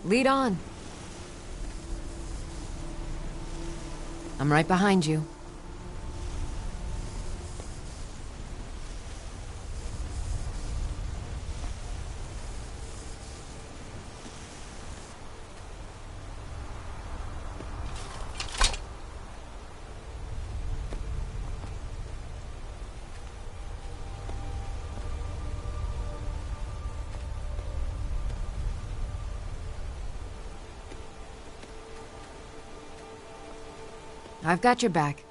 Lead on. I'm right behind you. I've got your back.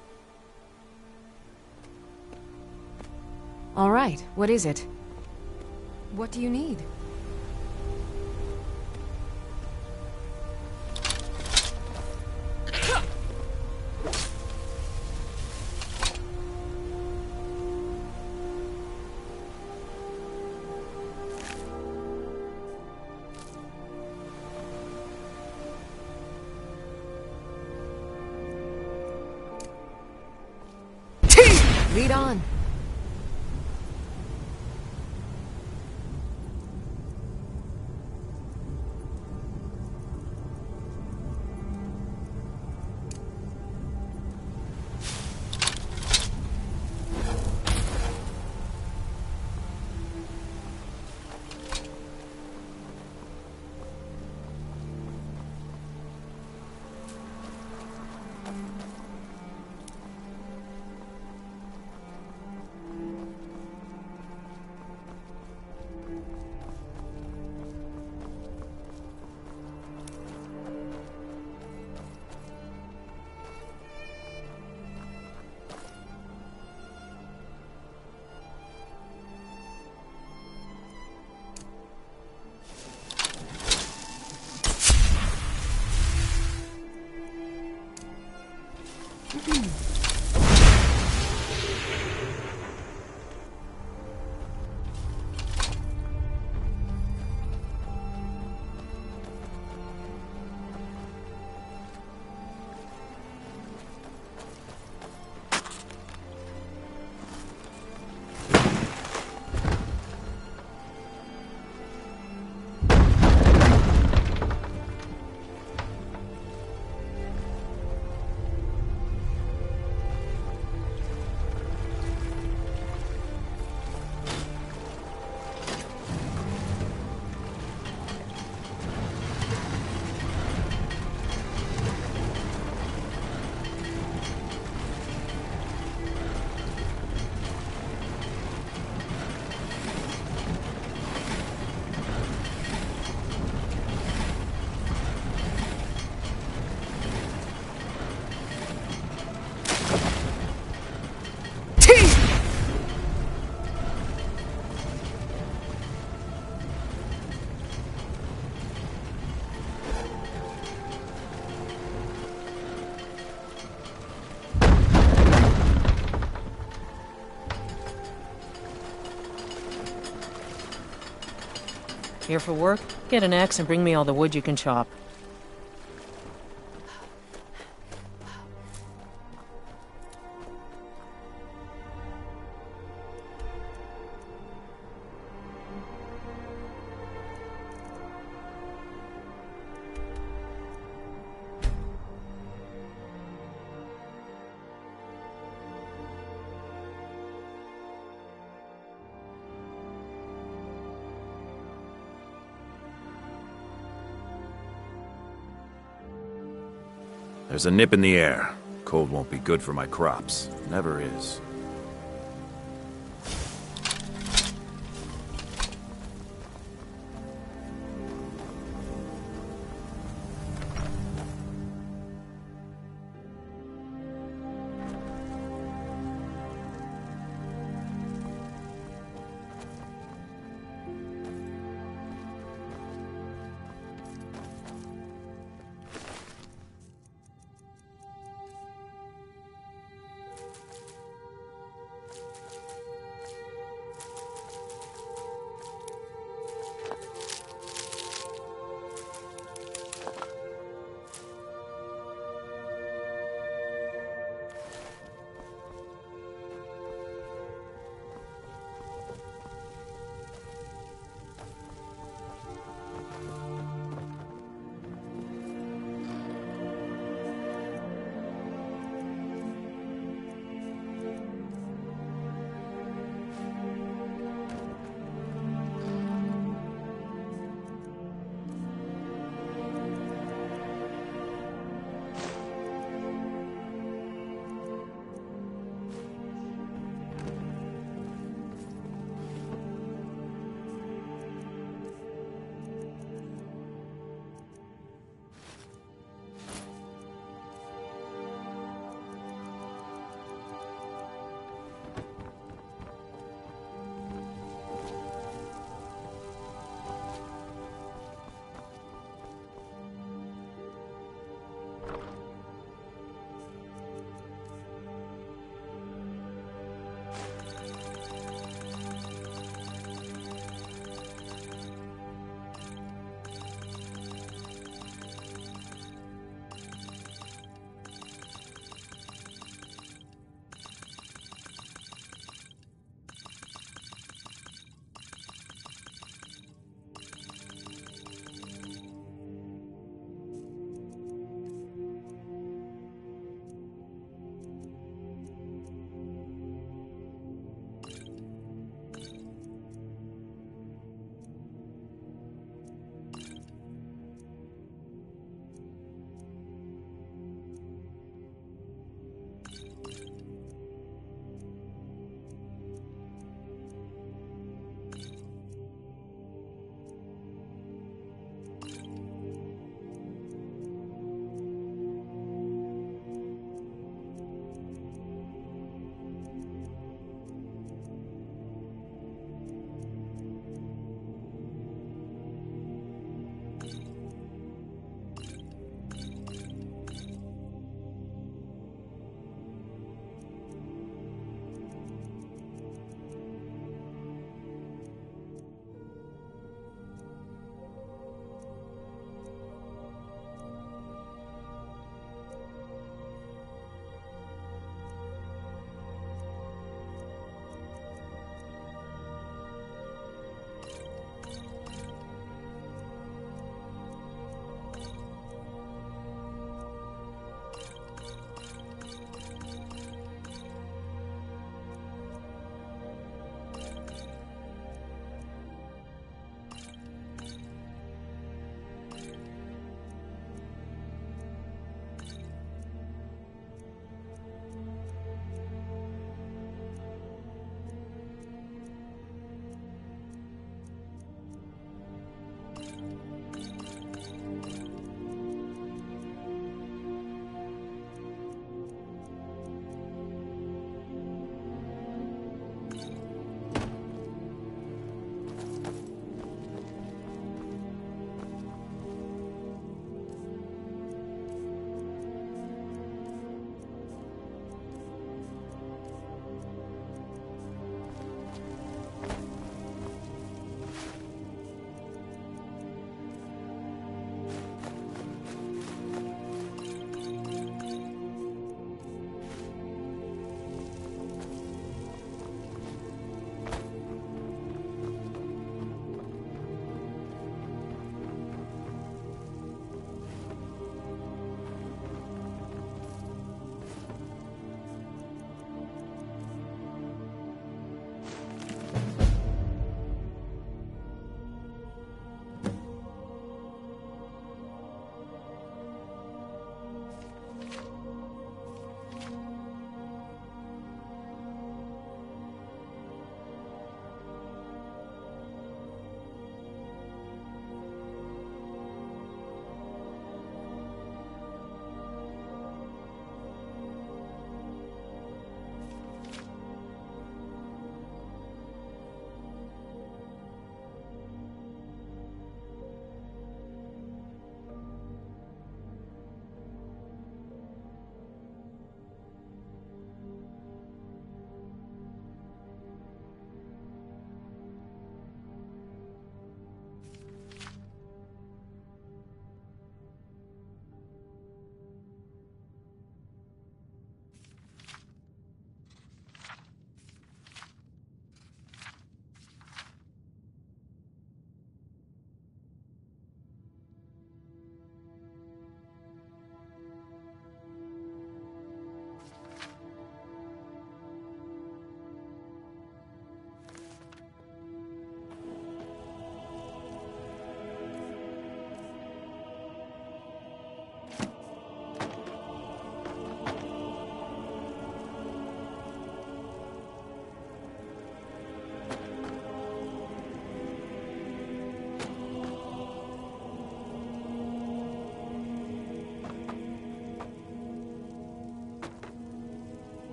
All right, what is it? What do you need? Lead on. Here for work? Get an axe and bring me all the wood you can chop. There's a nip in the air. Cold won't be good for my crops. Never is.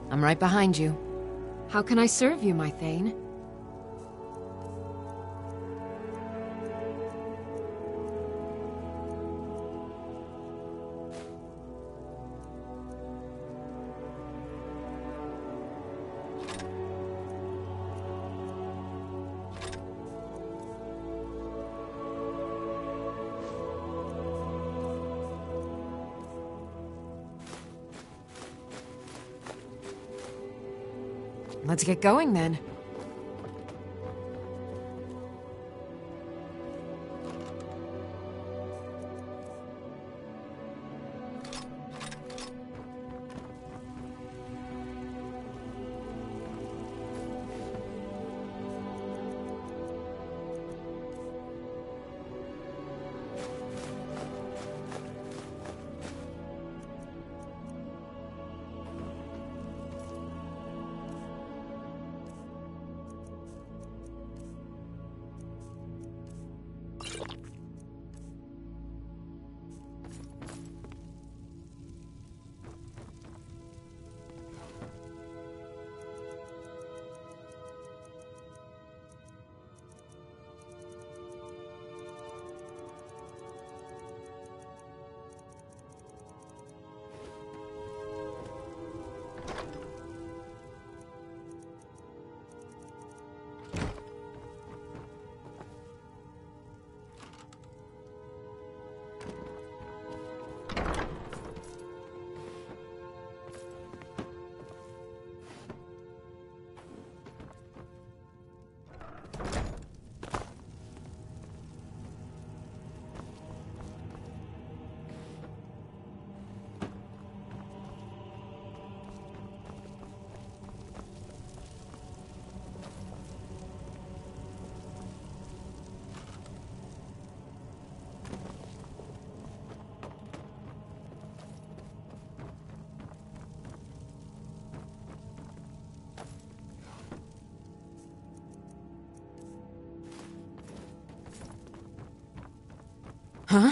I'm right behind you. How can I serve you, my Thane? Let's get going then. Huh?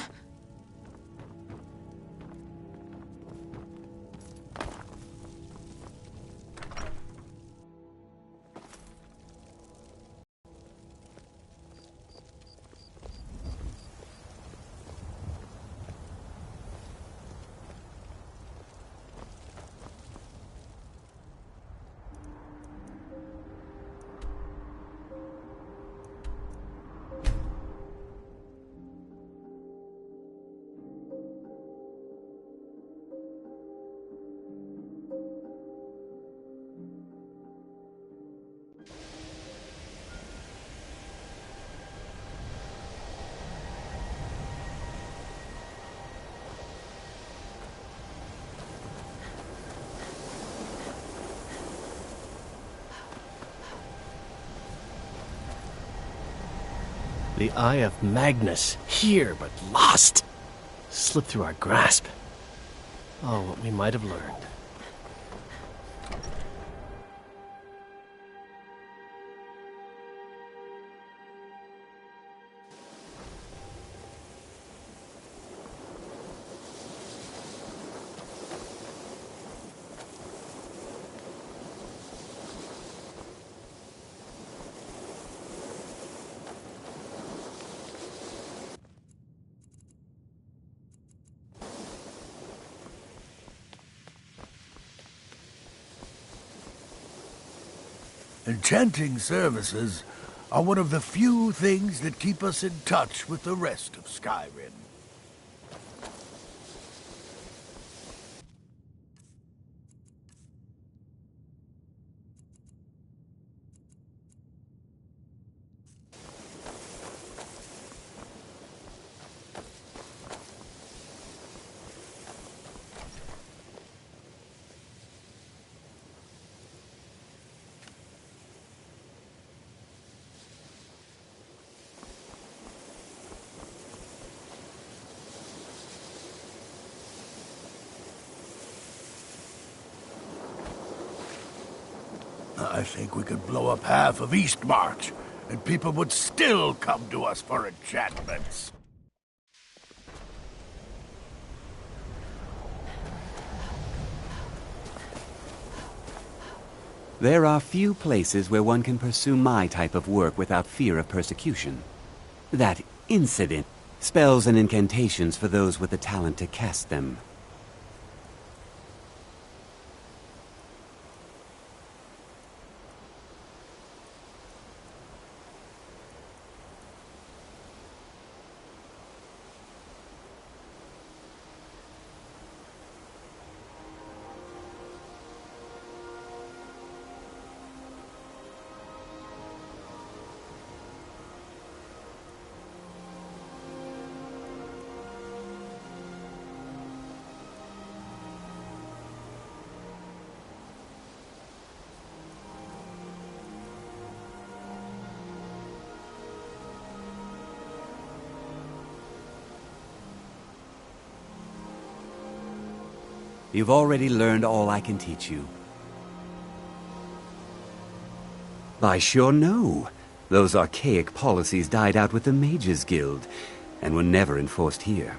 The Eye of Magnus, here but lost. Slipped through our grasp. Oh, what we might have learned. Enchanting services are one of the few things that keep us in touch with the rest of Skyrim. I think we could blow up half of Eastmarch, and people would still come to us for enchantments. There are few places where one can pursue my type of work without fear of persecution. That incident, spells and incantations for those with the talent to cast them. You've already learned all I can teach you. I sure know. Those archaic policies died out with the Mages Guild, and were never enforced here.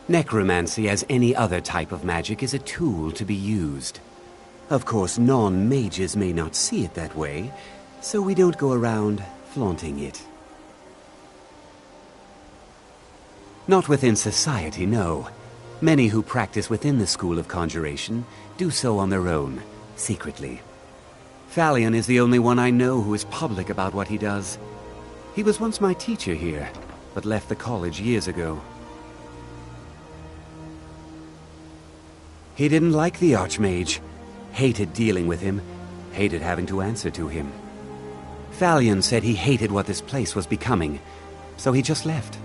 Necromancy, as any other type of magic, is a tool to be used. Of course, non-mages may not see it that way, so we don't go around flaunting it. Not within society, no. Many who practice within the School of Conjuration do so on their own, secretly. Falion is the only one I know who is public about what he does. He was once my teacher here, but left the college years ago. He didn't like the Archmage, hated dealing with him, hated having to answer to him. Falion said he hated what this place was becoming, so he just left.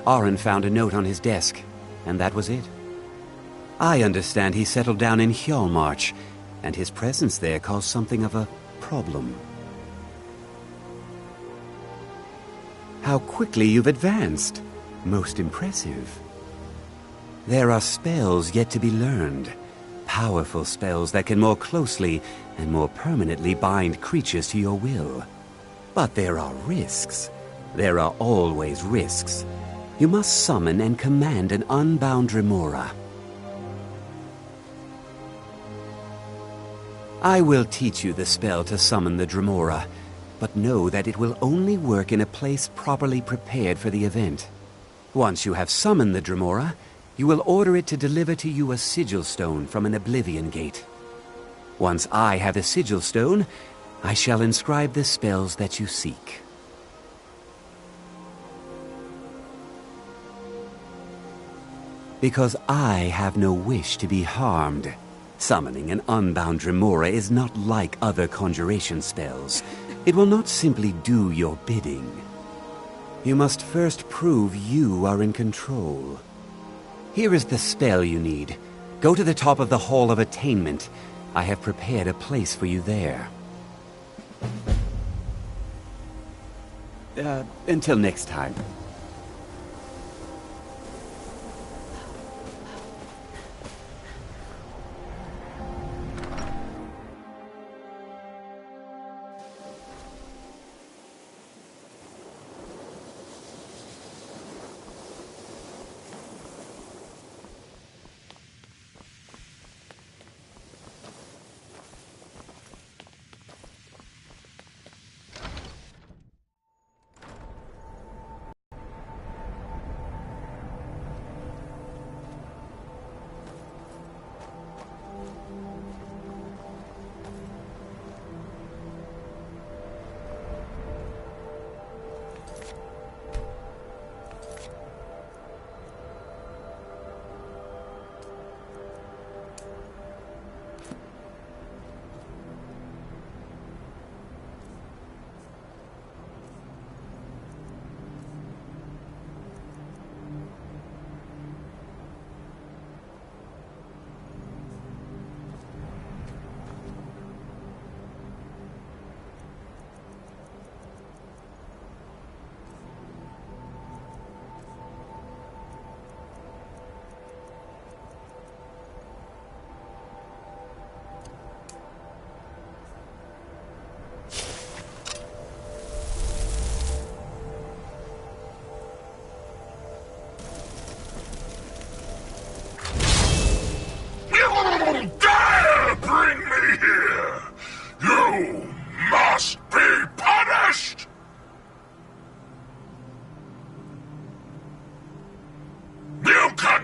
Arin found a note on his desk, and that was it. I understand he settled down in Hjalmarch, and his presence there caused something of a problem. How quickly you've advanced. Most impressive. There are spells yet to be learned. Powerful spells that can more closely and more permanently bind creatures to your will. But there are risks. There are always risks. You must summon and command an unbound remora. I will teach you the spell to summon the Dremora, but know that it will only work in a place properly prepared for the event. Once you have summoned the Dremora, you will order it to deliver to you a sigil stone from an Oblivion Gate. Once I have the sigil stone, I shall inscribe the spells that you seek. Because I have no wish to be harmed. Summoning an unbound Remora is not like other conjuration spells. It will not simply do your bidding. You must first prove you are in control. Here is the spell you need. Go to the top of the Hall of Attainment. I have prepared a place for you there. Until next time.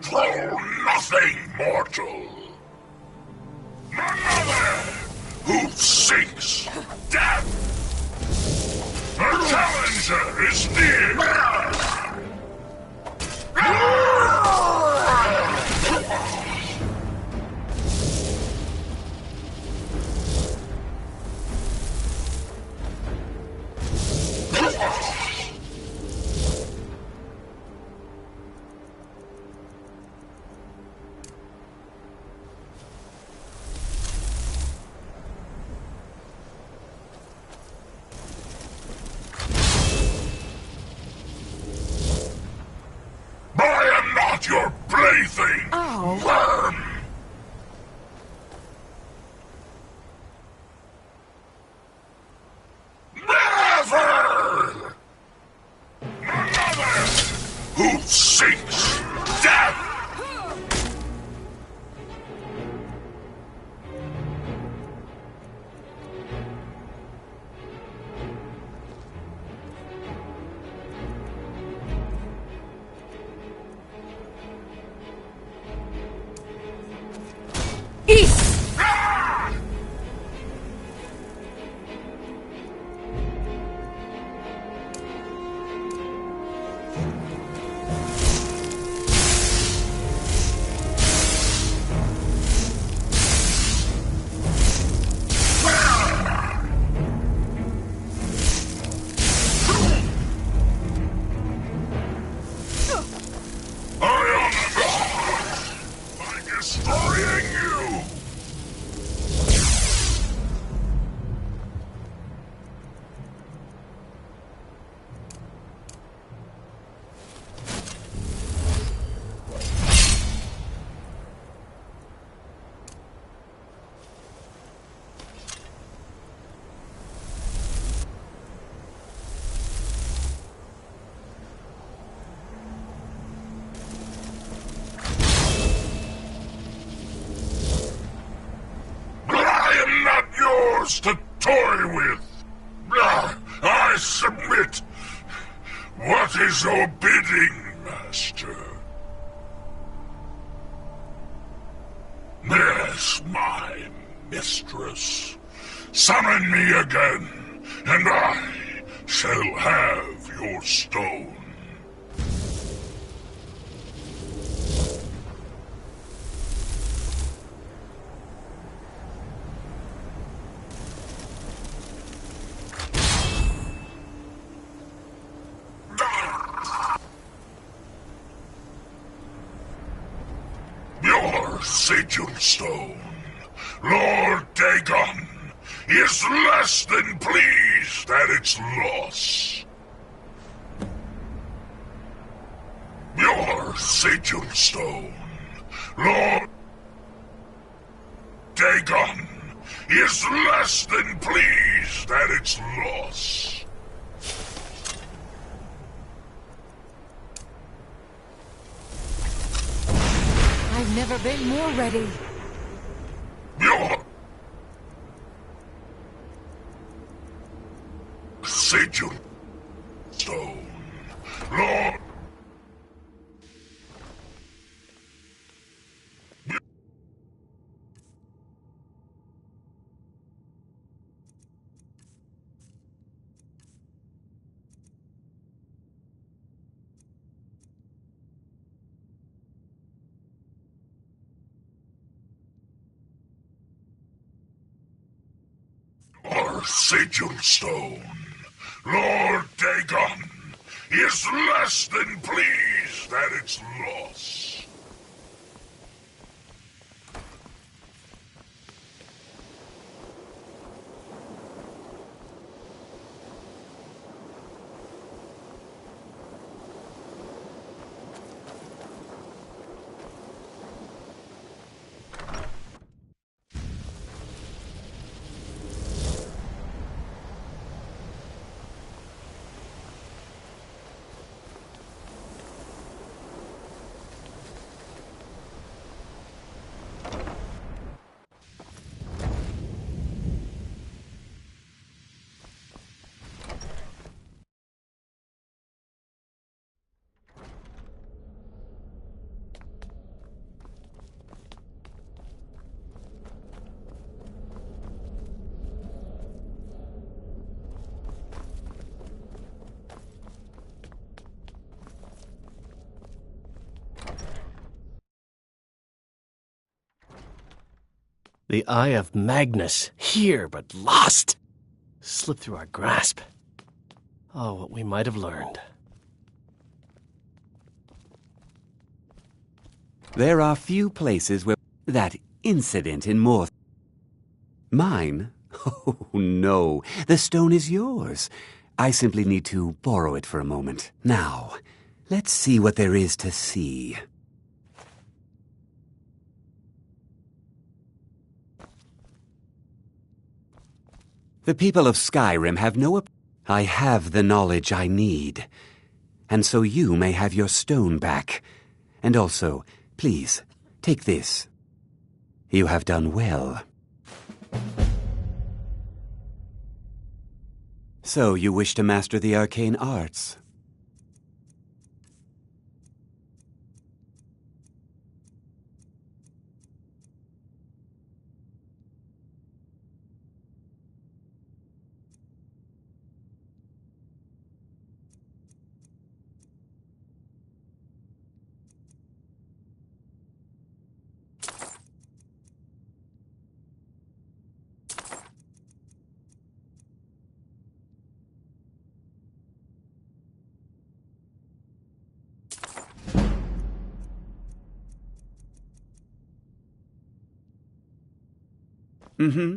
control nothing mortal. None other who seeks death. The challenger is near. Your plaything! Oh. Worm! Never! Another who seeks death! Destroying you! To toy with. I submit. What is your bidding, Master? Yes, my mistress. Summon me again, and I shall have your stone. Sigil stone, Lord Dagon, is less than pleased at its loss. Your sigil stone, Lord Dagon, is less than pleased at its loss. I've never been more ready. Your sigil stone, Lord. Our sigil stone, Lord Dagon, is less than pleased at its loss. The Eye of Magnus, here but lost. Slipped through our grasp. Oh, what we might have learned. There are few places where that incident in Morth... Mine? Oh, no. The stone is yours. I simply need to borrow it for a moment. Now, let's see what there is to see. The people of Skyrim have no... I have the knowledge I need. And so you may have your stone back. And also, please, take this. You have done well. So you wish to master the arcane arts? Mm-hmm.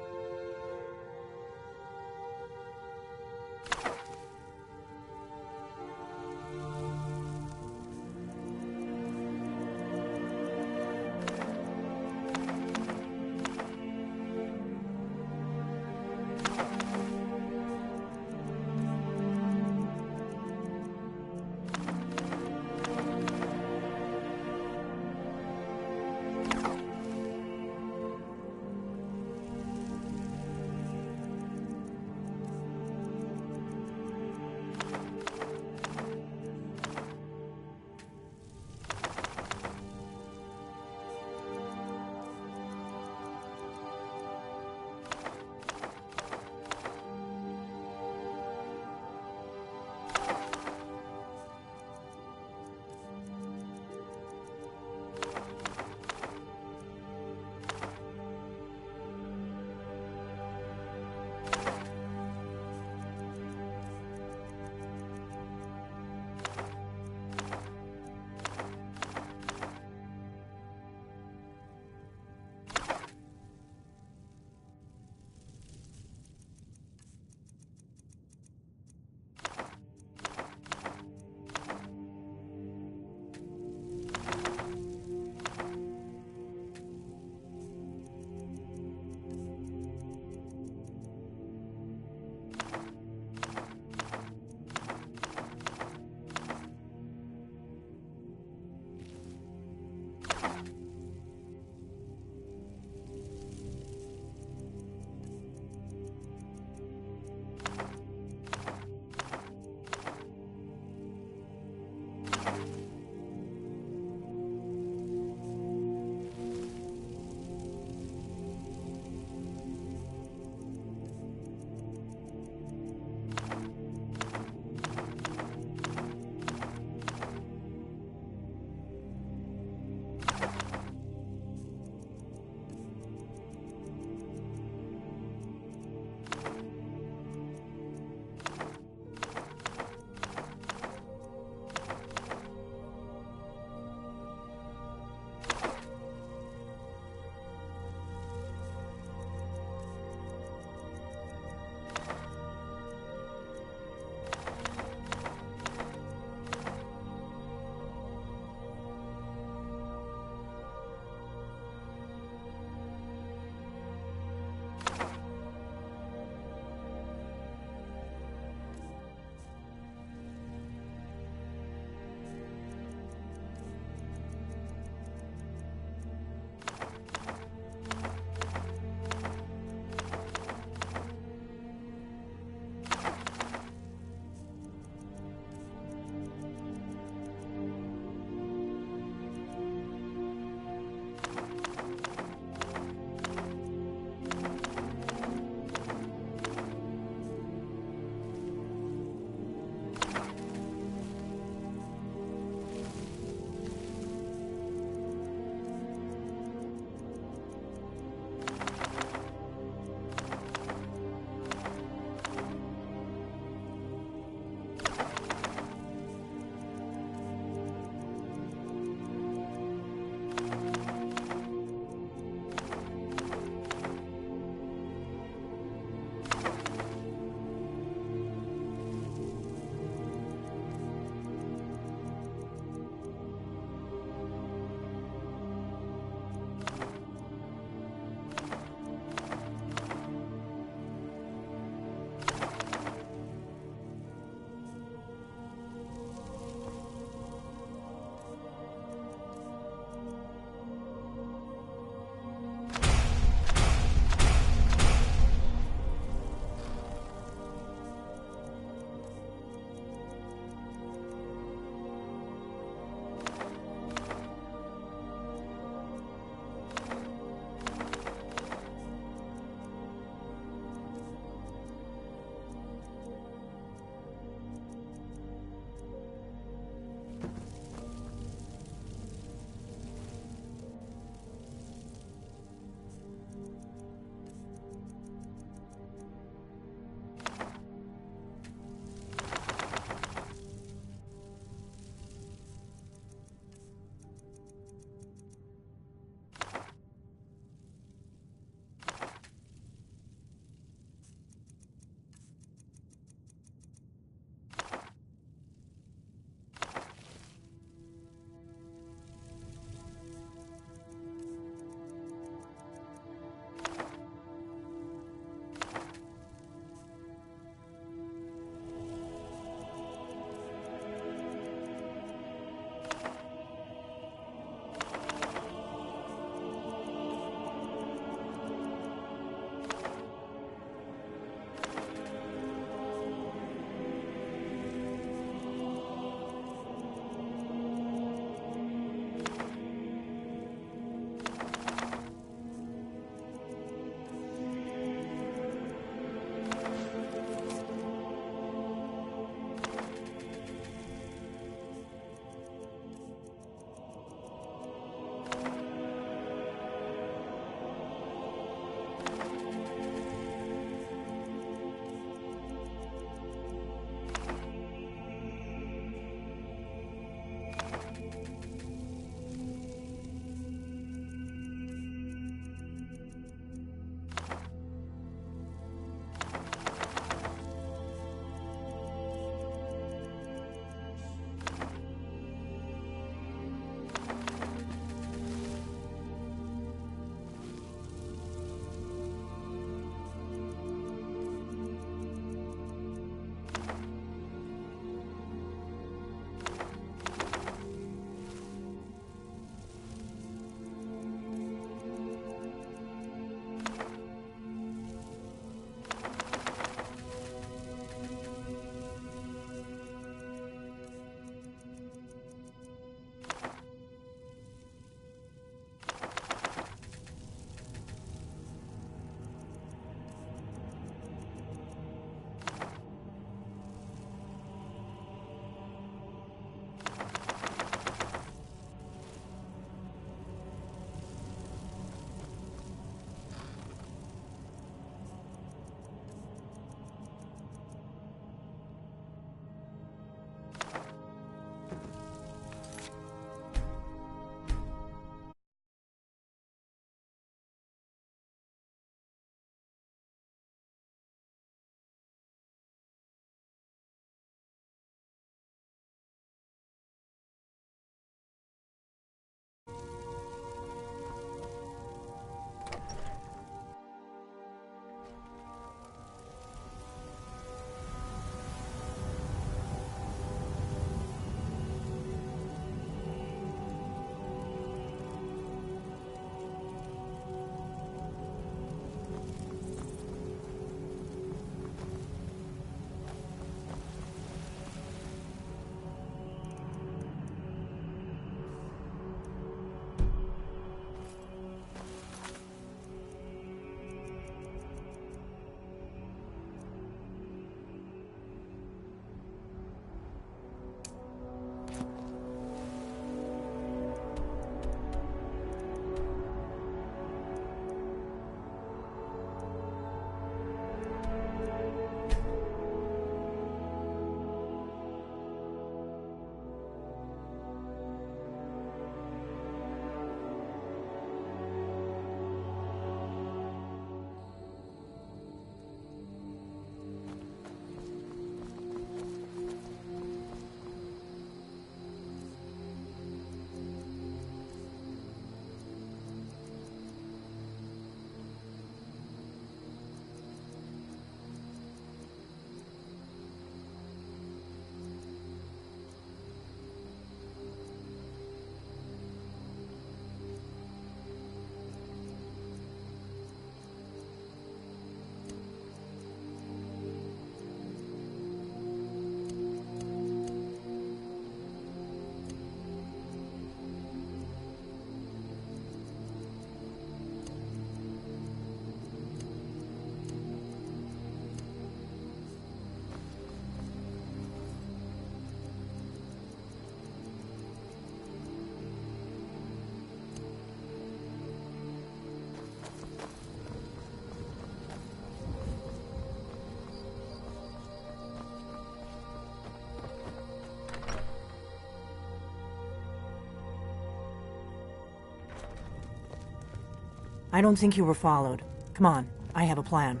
I don't think you were followed. Come on, I have a plan.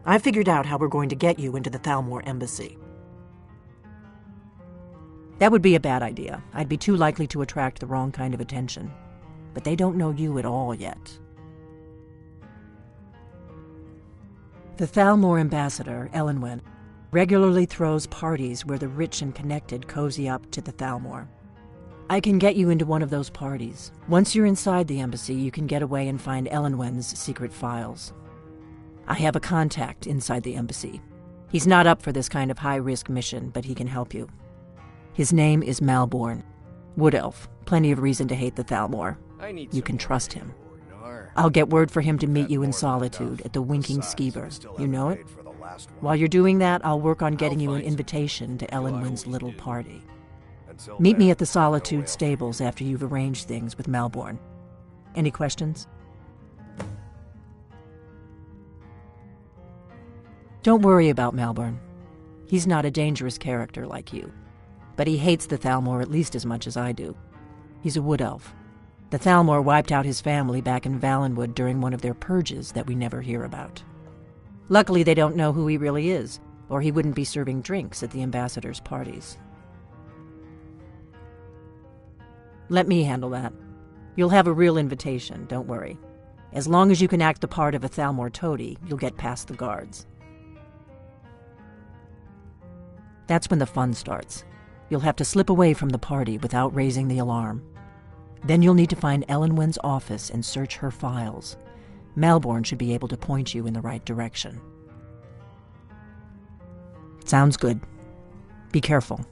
I figured out how we're going to get you into the Thalmor embassy. That would be a bad idea. I'd be too likely to attract the wrong kind of attention. But they don't know you at all yet. The Thalmor ambassador, Elenwen, regularly throws parties where the rich and connected cozy up to the Thalmor. I can get you into one of those parties. Once you're inside the embassy, you can get away and find Elenwen's secret files. I have a contact inside the embassy. He's not up for this kind of high-risk mission, but he can help you. His name is Malborn. Wood Elf. Plenty of reason to hate the Thalmor. You can trust him. I'll get word for him to meet you in solitude at the Winking Skeever. You know it? While you're doing that, I'll work on getting you an invitation to Elenwen's little party. Meet me at the Solitude stables after you've arranged things with Malborn. Any questions? Don't worry about Malborn. He's not a dangerous character like you. But he hates the Thalmor at least as much as I do. He's a wood elf. The Thalmor wiped out his family back in Valenwood during one of their purges that we never hear about. Luckily, they don't know who he really is, or he wouldn't be serving drinks at the ambassador's parties. Let me handle that. You'll have a real invitation, don't worry. As long as you can act the part of a Thalmor toady, you'll get past the guards. That's when the fun starts. You'll have to slip away from the party without raising the alarm. Then you'll need to find Elenwen's office and search her files. Malborn should be able to point you in the right direction. Sounds good. Be careful.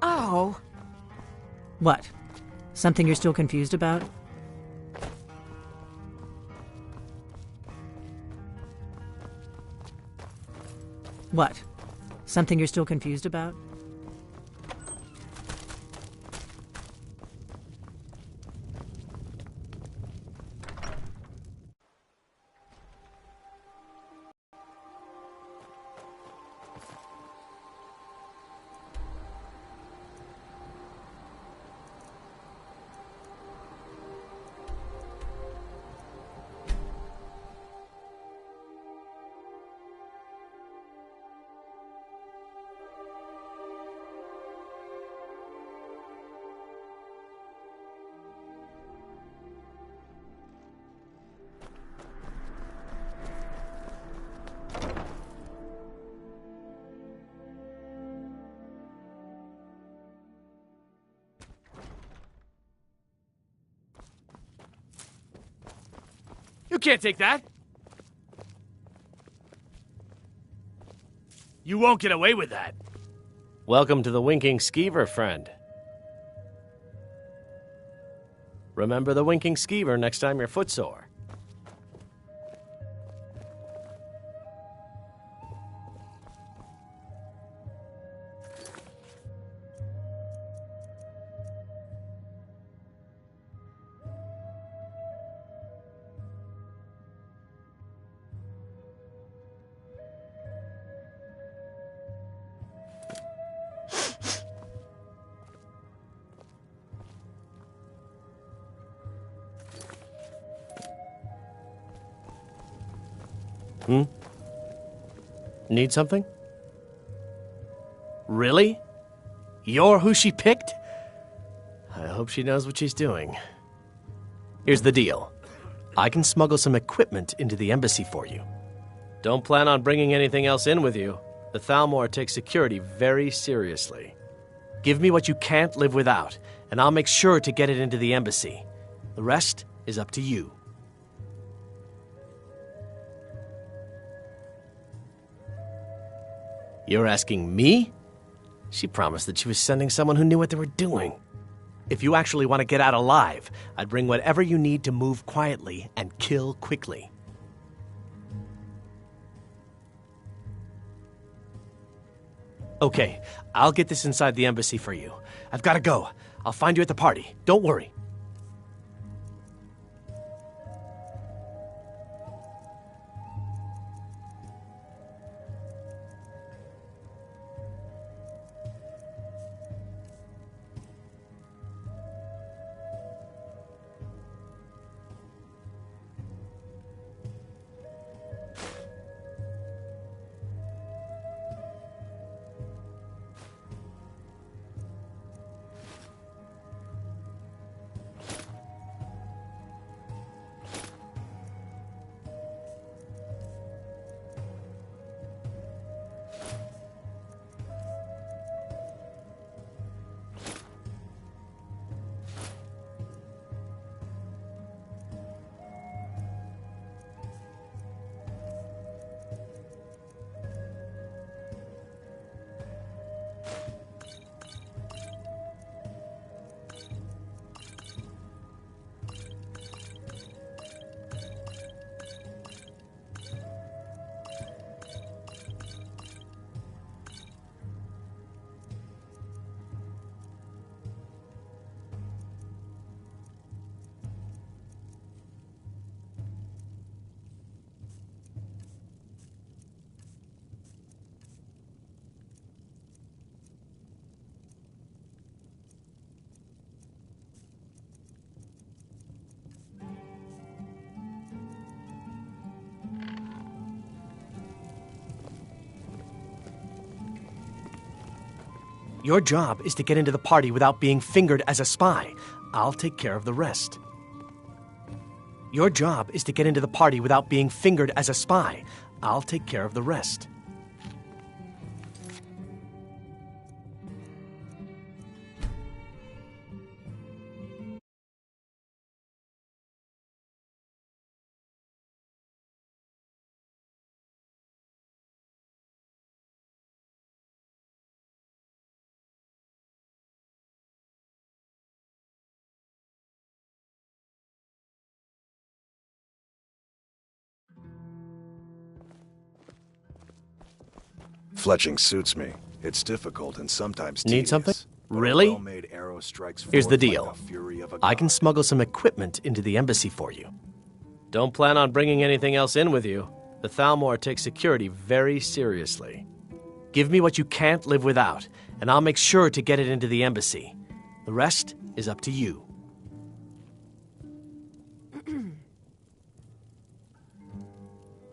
Oh. What? Something you're still confused about? What? Something you're still confused about? You can't take that! You won't get away with that. Welcome to the Winking Skeever, friend. Remember the Winking Skeever next time you're footsore. Need something? Really? You're who she picked? I hope she knows what she's doing. Here's the deal. I can smuggle some equipment into the embassy for you. Don't plan on bringing anything else in with you. The Thalmor takes security very seriously. Give me what you can't live without, and I'll make sure to get it into the embassy. The rest is up to you. You're asking me? She promised that she was sending someone who knew what they were doing. If you actually want to get out alive, I'd bring whatever you need to move quietly and kill quickly. Okay, I'll get this inside the embassy for you. I've got to go. I'll find you at the party. Don't worry. Your job is to get into the party without being fingered as a spy. I'll take care of the rest. Your job is to get into the party without being fingered as a spy. I'll take care of the rest. Fletching suits me. It's difficult and sometimes Need tedious, something? but a Really? well-made arrow strikes Here's the forth like deal. the fury of a I can god. smuggle some equipment into the embassy for you. Don't plan on bringing anything else in with you. The Thalmor takes security very seriously. Give me what you can't live without, and I'll make sure to get it into the embassy. The rest is up to you.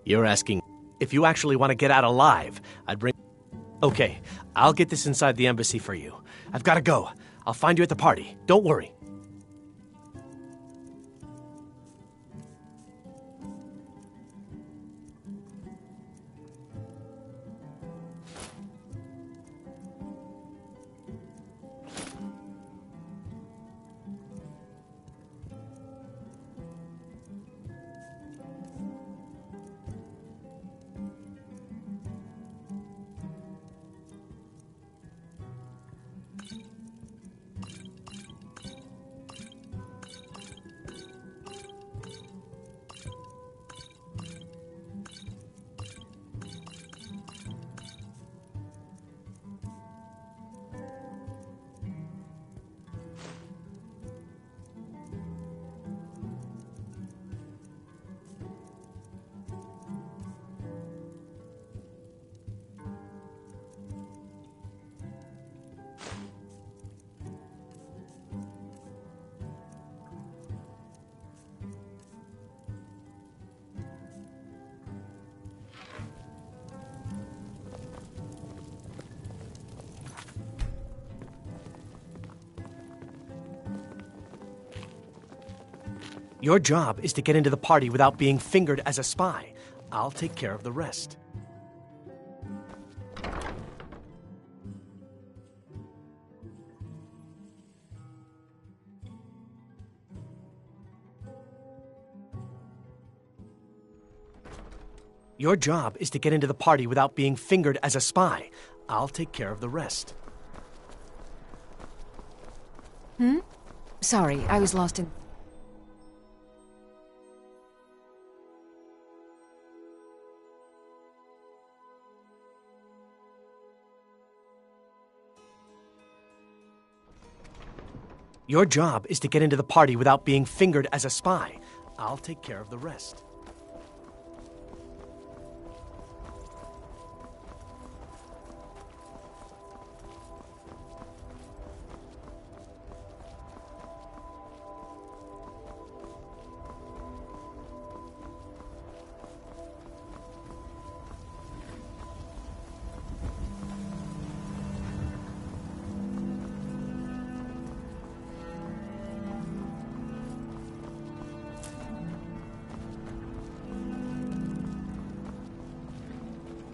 You're asking if you actually want to get out alive, I'd bring... Okay, I'll get this inside the embassy for you. I've got to go. I'll find you at the party. Don't worry. Your job is to get into the party without being fingered as a spy. I'll take care of the rest. Your job is to get into the party without being fingered as a spy. I'll take care of the rest. Sorry, I was lost in... Your job is to get into the party without being fingered as a spy. I'll take care of the rest.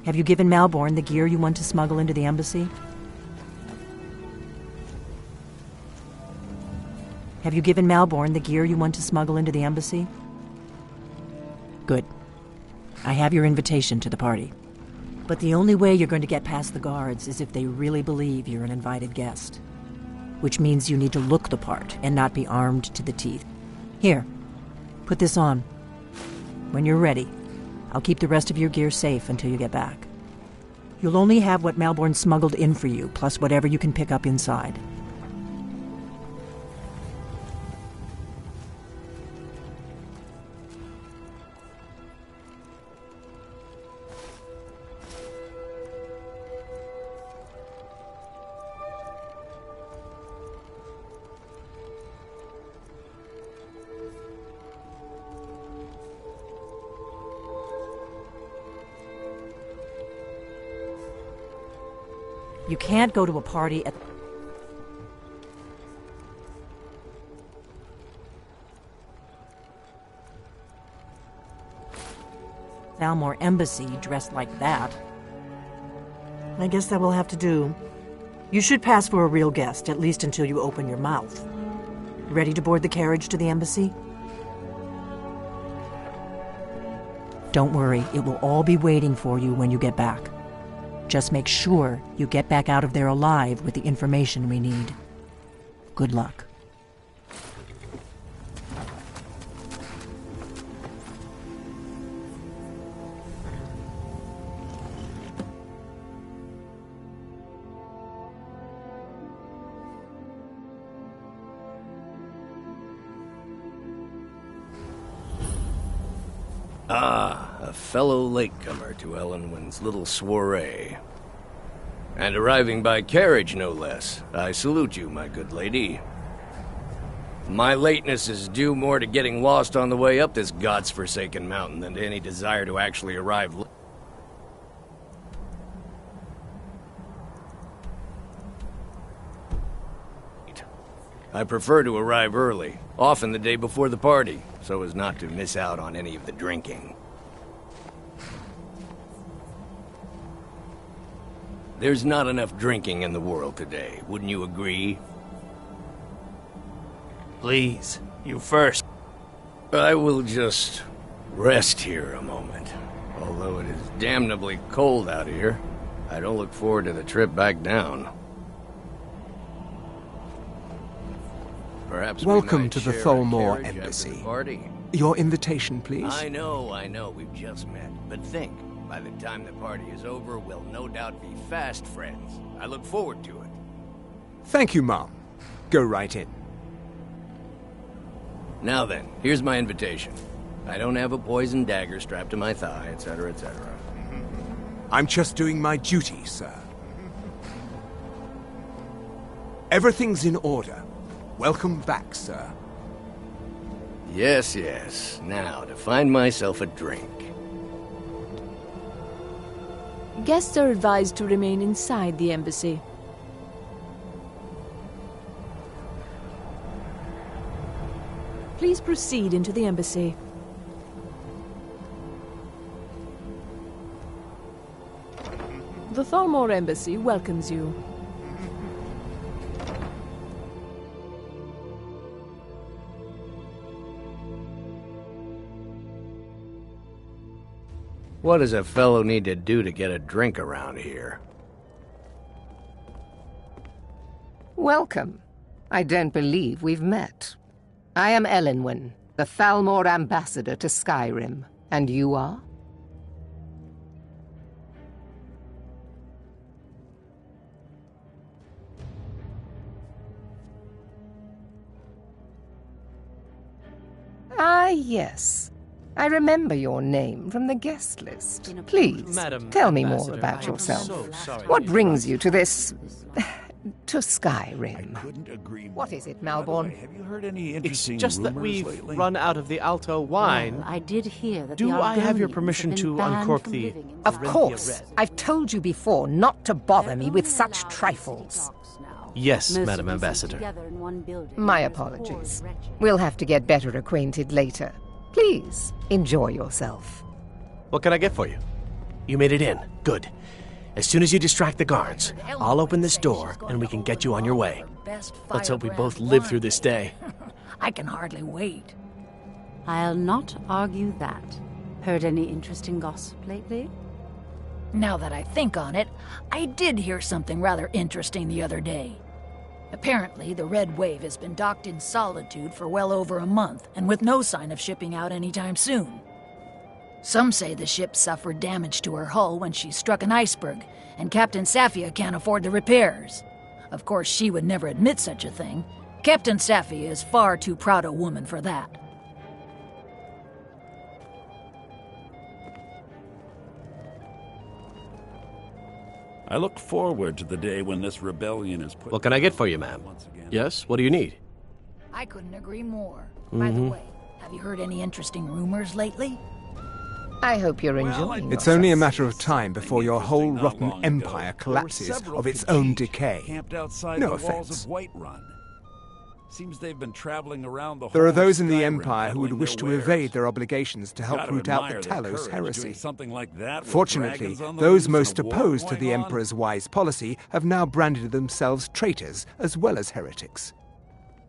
Have you given Malborn the gear you want to smuggle into the embassy? Have you given Malborn the gear you want to smuggle into the embassy? Good. I have your invitation to the party. But the only way you're going to get past the guards is if they really believe you're an invited guest. Which means you need to look the part and not be armed to the teeth. Here, put this on. When you're ready, I'll keep the rest of your gear safe until you get back. You'll only have what Malborn smuggled in for you, plus whatever you can pick up inside. You can't go to a party at... Thalmor Embassy dressed like that. I guess that will have to do. You should pass for a real guest, at least until you open your mouth. Ready to board the carriage to the embassy? Don't worry, it will all be waiting for you when you get back. Just make sure you get back out of there alive with the information we need. Good luck. A fellow latecomer to Ellenwyn's little soiree. And arriving by carriage, no less. I salute you, my good lady. My lateness is due more to getting lost on the way up this god's-forsaken mountain than to any desire to actually arrive. I prefer to arrive early, often the day before the party, so as not to miss out on any of the drinking. There's not enough drinking in the world today, wouldn't you agree? Please, you first. I will just rest here a moment. Although it is damnably cold out here, I don't look forward to the trip back down. Perhaps welcome to the Thalmor Embassy. Your invitation, please. I know, we've just met. But think, by the time the party is over, we'll no doubt be fast friends. I look forward to it. Thank you, Mom. Go right in. Now then, here's my invitation. I don't have a poisoned dagger strapped to my thigh, etc., etc. I'm just doing my duty, sir. Everything's in order. Welcome back, sir. Yes. Now, to find myself a drink. Guests are advised to remain inside the embassy. Please proceed into the embassy. The Thalmor Embassy welcomes you. What does a fellow need to do to get a drink around here? Welcome. I don't believe we've met. I am Elenwen, the Thalmor ambassador to Skyrim. And you are? Ah, yes. I remember your name from the guest list. Please, tell me more about yourself. What brings you to this... to Skyrim? What is it, Malborn? Have you heard any interesting It's just that we've run out of the Alto wine. Well, I did hear that Do I have your permission to uncork the... Of course. I've told you before not to bother me with such trifles. Yes, Madam Ambassador. My apologies. We'll have to get better acquainted later. Please, enjoy yourself. What can I get for you? You made it in. Good. As soon as you distract the guards, I'll open this door and we can get you on your way. Let's hope we both live through this day. I can hardly wait. I'll not argue that. Heard any interesting gossip lately? Now that I think on it, I did hear something rather interesting the other day. Apparently, the Red Wave has been docked in Solitude for well over a month, and with no sign of shipping out anytime soon. Some say the ship suffered damage to her hull when she struck an iceberg, and Captain Safia can't afford the repairs. Of course, she would never admit such a thing. Captain Safia is far too proud a woman for that. I look forward to the day when this rebellion is put... What can I get for you, ma'am? Yes, what do you need? I couldn't agree more. By the way, have you heard any interesting rumors lately? I hope you're enjoying It's only a matter of time before your whole rotten empire collapses of its own decay. No offense. Seems they've been traveling around the There are those in the Empire who would wish to evade their obligations to help root out the Talos heresy. Fortunately, those most opposed to the Emperor's wise policy have now branded themselves traitors as well as heretics.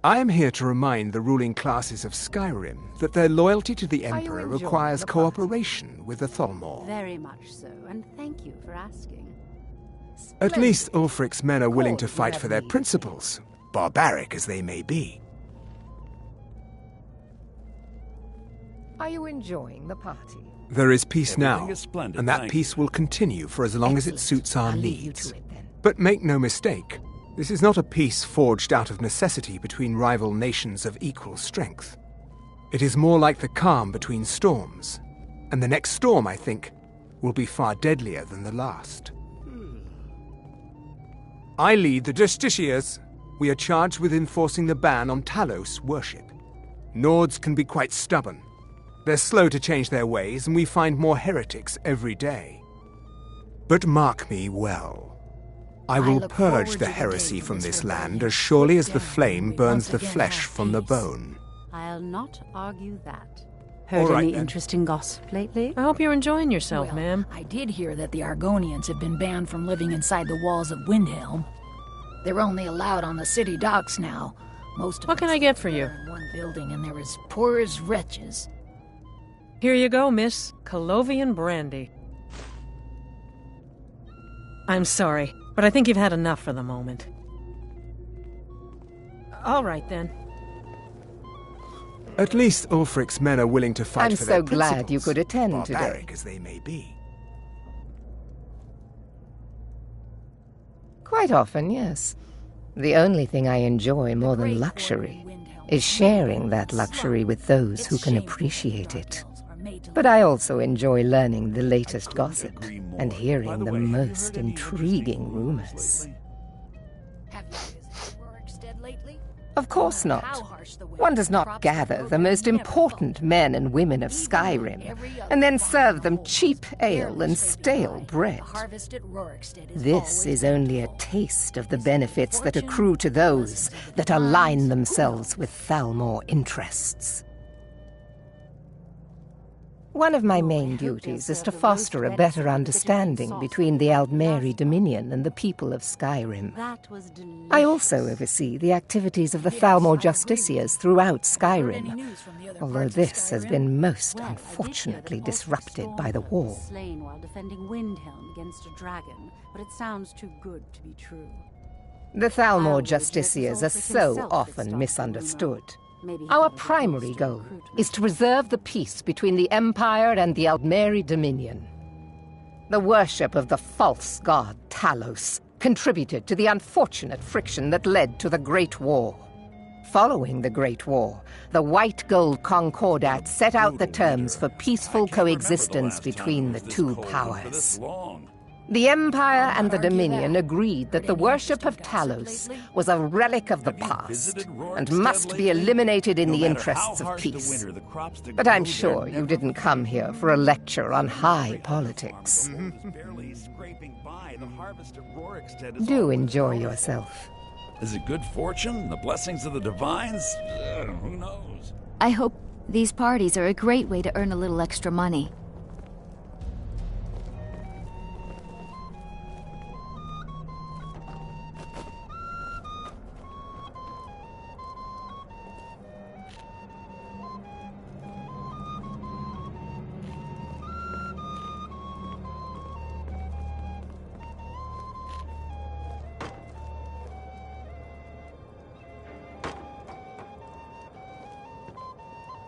I am here to remind the ruling classes of Skyrim that their loyalty to the Emperor requires cooperation with the Thalmor. Very much so, and thank you for asking. At least Ulfric's men are willing to fight for their principles, barbaric as they may be. Are you enjoying the party? There is peace now, and that peace will continue for as long as it suits our needs. But make no mistake, this is not a peace forged out of necessity between rival nations of equal strength. It is more like the calm between storms, and the next storm, I think, will be far deadlier than the last. I lead the Justiciars. We are charged with enforcing the ban on Talos worship. Nords can be quite stubborn. They're slow to change their ways, and we find more heretics every day. But mark me well. I will purge the heresy from this land as surely as the flame burns the flesh from the bone. I'll not argue that. Heard any interesting gossip lately? I hope you're enjoying yourself, ma'am. I did hear that the Argonians have been banned from living inside the walls of Windhelm. They're only allowed on the city docks now. Most of What can I get for you? in one building, and they're as poor as wretches. Here you go, miss. Colovian brandy. I'm sorry, but I think you've had enough for the moment. All right, then. At least Ulfric's men are willing to fight I'm for their so principles, glad you could attend today. barbaric as they may be. Quite often, yes. The only thing I enjoy more than luxury is sharing that luxury with those who can appreciate it. But I also enjoy learning the latest gossip and hearing the most intriguing rumors. Of course not. One does not gather the most important men and women of Skyrim and then serve them cheap ale and stale bread. This is only a taste of the benefits that accrue to those that align themselves with Thalmor interests. One of my main duties is to foster a better understanding between the Aldmeri Dominion and the people of Skyrim. I also oversee the activities of the Thalmor Justiciars throughout Skyrim, although this has been most unfortunately disrupted by the war. Slain while defending Windhelm against a dragon, but it sounds too good to be true. The Thalmor Justiciars are so often misunderstood. Our primary goal is to preserve the peace between the Empire and the Aldmeri Dominion. The worship of the false god Talos contributed to the unfortunate friction that led to the Great War. Following the Great War, the White Gold Concordat set out the terms for peaceful coexistence between the two powers. The Empire and the Dominion agreed that the worship of Talos was a relic of the past and must be eliminated in the interests of peace. But I'm sure you didn't come here for a lecture on high politics. Do enjoy yourself. Is it good fortune? The blessings of the divines? Who knows? I hope these parties are a great way to earn a little extra money.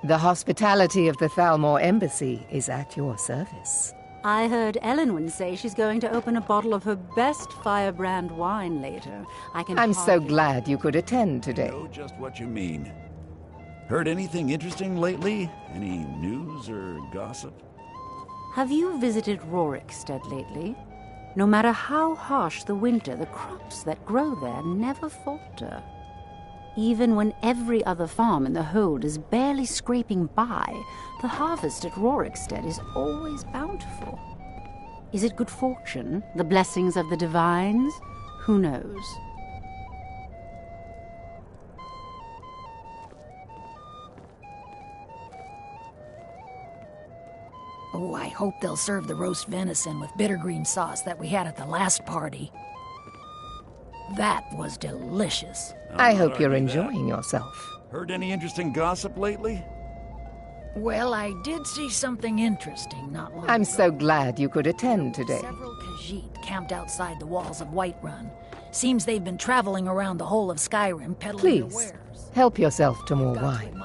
The hospitality of the Thalmor Embassy is at your service. I heard Elenwen say she's going to open a bottle of her best firebrand wine later. I'm so glad you could attend today. I know just what you mean. Heard anything interesting lately? Any news or gossip? Have you visited Rorikstead lately? No matter how harsh the winter, the crops that grow there never falter. Even when every other farm in the hold is barely scraping by, the harvest at Rorikstead is always bountiful. Is it good fortune? The blessings of the divines? Who knows? Oh, I hope they'll serve the roast venison with bittergreen sauce that we had at the last party. That was delicious. I hope you're enjoying yourself. Heard any interesting gossip lately? Well, I did see something interesting not long I'm ago. so glad you could attend today. Several Khajiit camped outside the walls of Whiterun. Seems they've been traveling around the whole of Skyrim peddling their Please, wares. help yourself to more wine.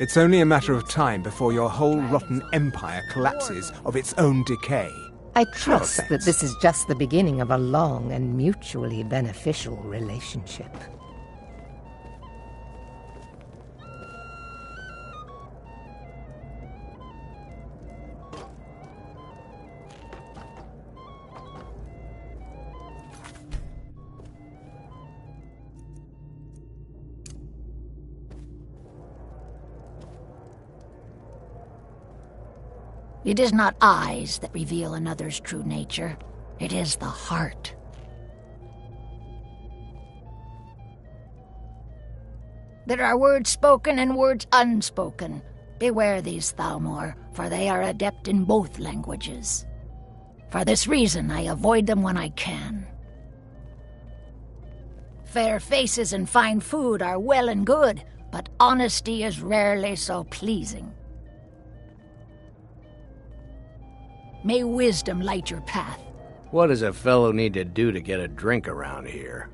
It's only a matter of time before your whole rotten empire collapses of its own decay. I trust that this is just the beginning of a long and mutually beneficial relationship. It is not eyes that reveal another's true nature. It is the heart. There are words spoken and words unspoken. Beware these Thalmor, for they are adept in both languages. For this reason, I avoid them when I can. Fair faces and fine food are well and good, but honesty is rarely so pleasing. May wisdom light your path. What does a fellow need to do to get a drink around here?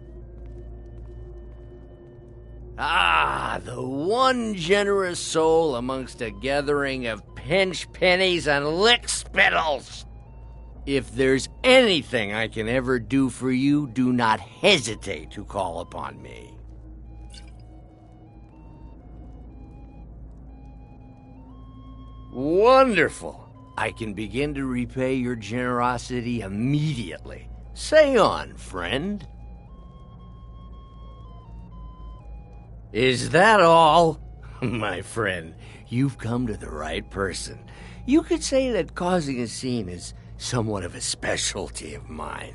Ah, the one generous soul amongst a gathering of pinch pennies and lick spittles. If there's anything I can ever do for you, do not hesitate to call upon me. Wonderful. I can begin to repay your generosity immediately. Say on, friend. Is that all? My friend, you've come to the right person. You could say that causing a scene is somewhat of a specialty of mine.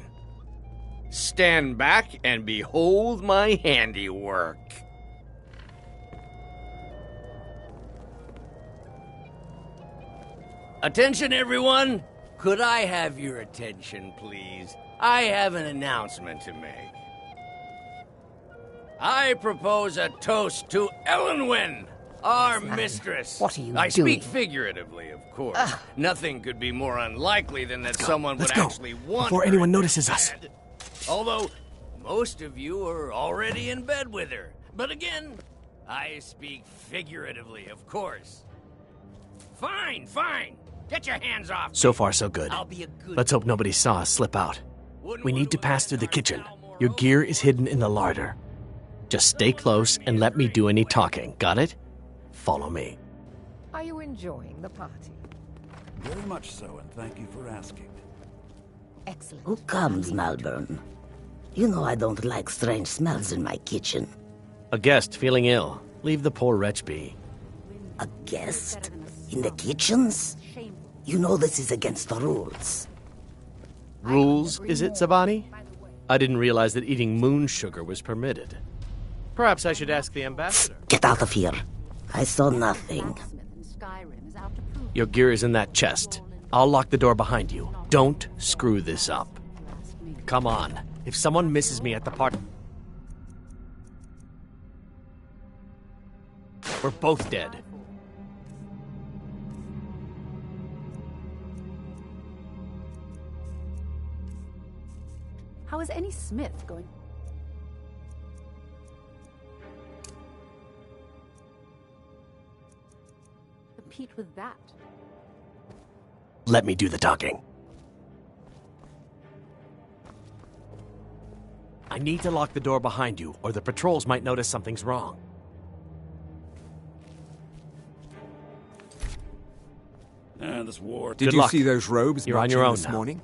Stand back and behold my handiwork. Attention, everyone! Could I have your attention, please? I have an announcement to make. I propose a toast to Elenwen, our mistress. What are you I doing? speak figuratively, of course. Nothing could be more unlikely than that someone would actually want before her anyone in notices us. bed. Although, most of you are already in bed with her. But again, I speak figuratively, of course. Fine, fine. Get your hands off. So far, so good. I'll be a good Let's hope nobody saw us slip out. We need to pass through the kitchen. Your gear is hidden in the larder. Just stay close and let me do any talking. Got it? Follow me. Are you enjoying the party? Very much so, and thank you for asking. Excellent. Who comes, Malburn? You know I don't like strange smells in my kitchen. A guest feeling ill. Leave the poor wretch be. A guest? In the kitchens? You know this is against the rules. Rules, is it, Zabani? I didn't realize that eating moon sugar was permitted. Perhaps I should ask the ambassador. Get out of here. I saw nothing. Your gear is in that chest. I'll lock the door behind you. Don't screw this up. Come on. If someone misses me at the party, we're both dead. How is any smith going? Compete with that? Let me do the talking. I need to lock the door behind you, or the patrols might notice something's wrong. This war. Did you see those robes You're on marching your own this now. morning?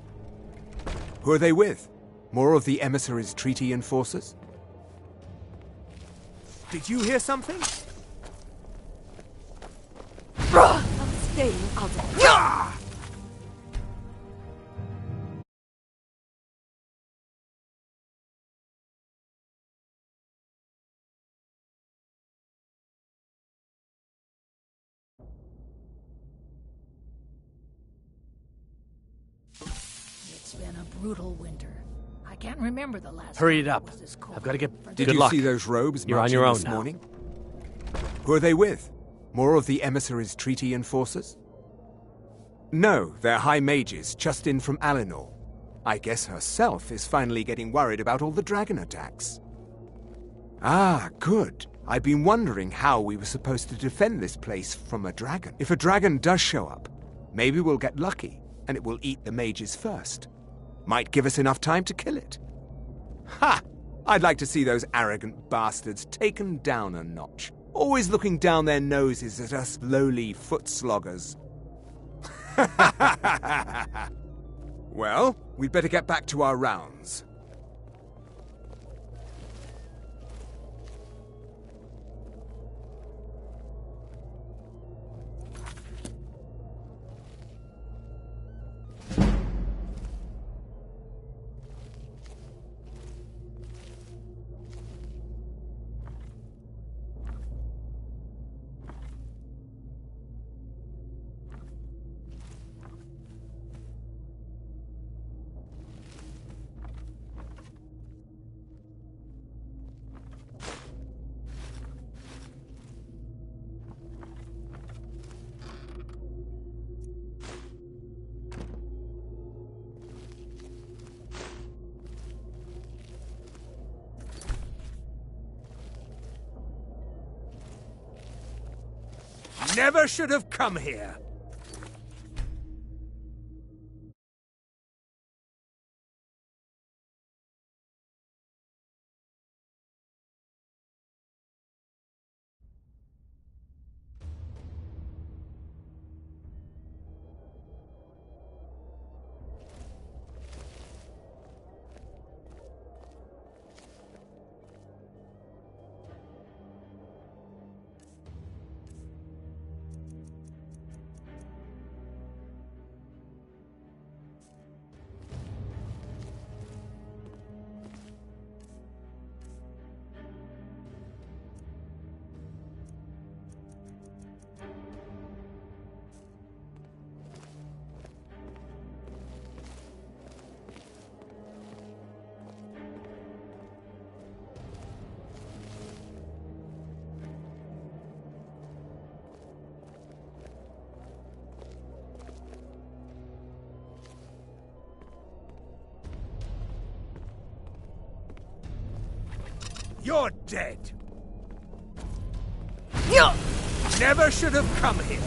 Who are they with? More of the emissaries' treaty enforcers? Did you hear something? I'm staying out of it. It's been a brutal winter. I can't remember the last Hurry it time up. was this cold. I've got to get... Did Good you luck. see those robes You're on marching your own this now. morning? Who are they with? More of the emissaries' treaty enforcers? No, they're high mages, just in from Alinor. I guess herself is finally getting worried about all the dragon attacks. Ah, good. I've been wondering how we were supposed to defend this place from a dragon. If a dragon does show up, maybe we'll get lucky, and it will eat the mages first. Might give us enough time to kill it. Ha! I'd like to see those arrogant bastards taken down a notch. Always looking down their noses at us lowly foot sloggers. Well, we'd better get back to our rounds. Never should have come here. You're dead. Never should have come here.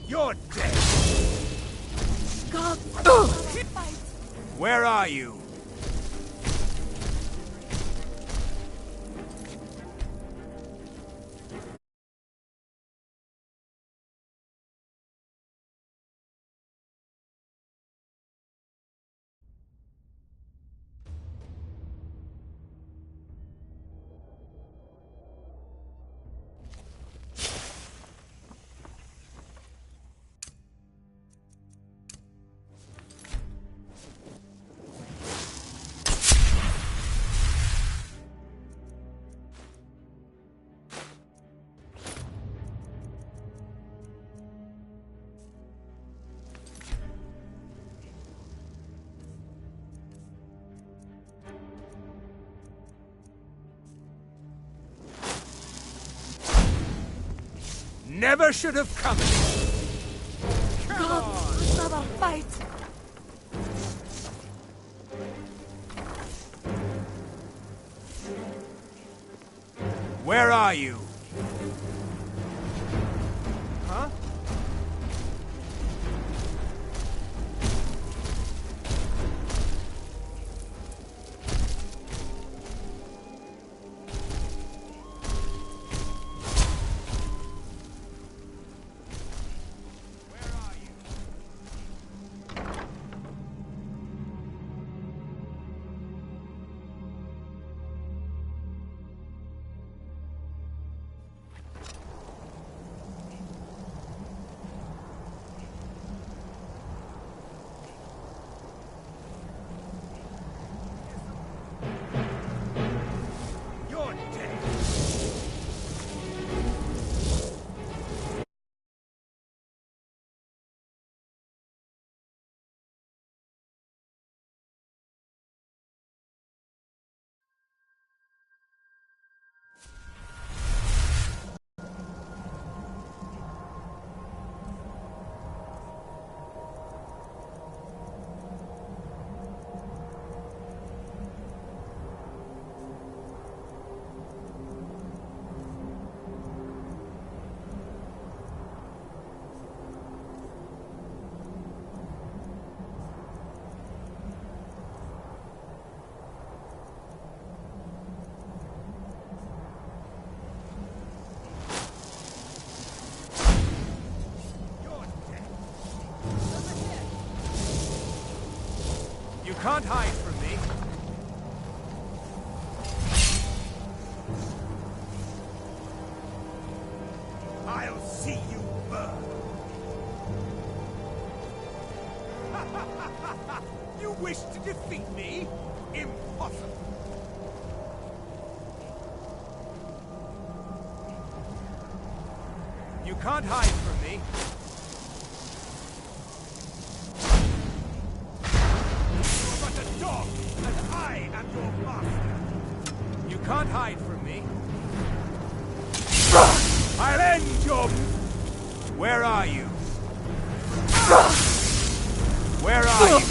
You're dead. God. Where are you? Never should have come here. Come on. Another fight. Where are you? Huh? You can't hide from me. I'll see you burn. You wish to defeat me? Impossible. You can't hide from me. Dog, and I am your master. You can't hide from me. I'll end your... Where are you? Where are you?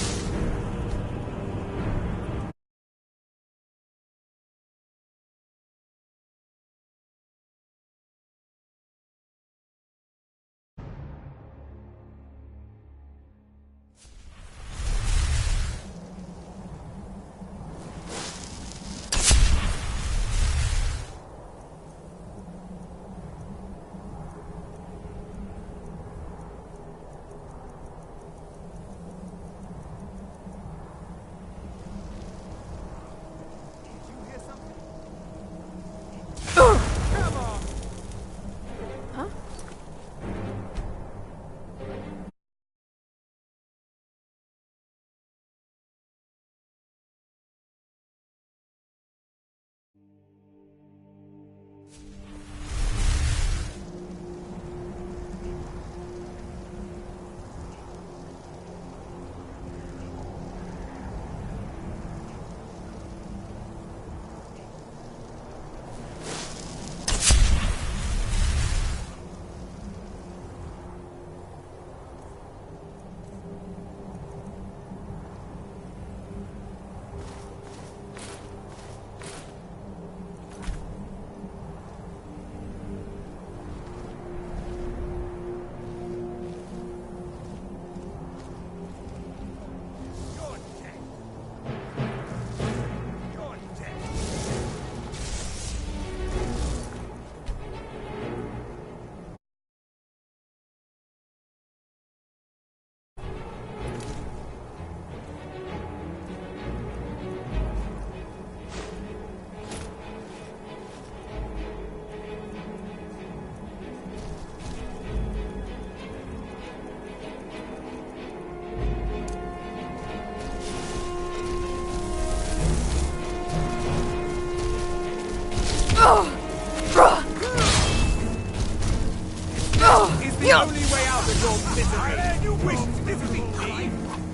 the only way out of your misery. You wish to defeat me?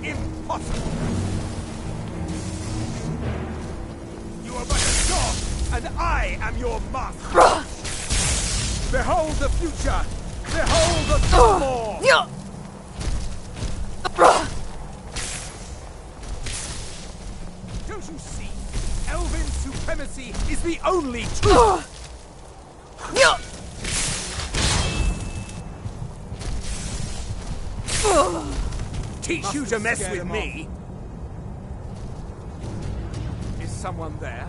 Impossible. You are but a dog, and I am your master. Behold the future. Behold the Thalmor. Don't you see? Elven supremacy is the only truth. Teach you to mess with me. Is someone there?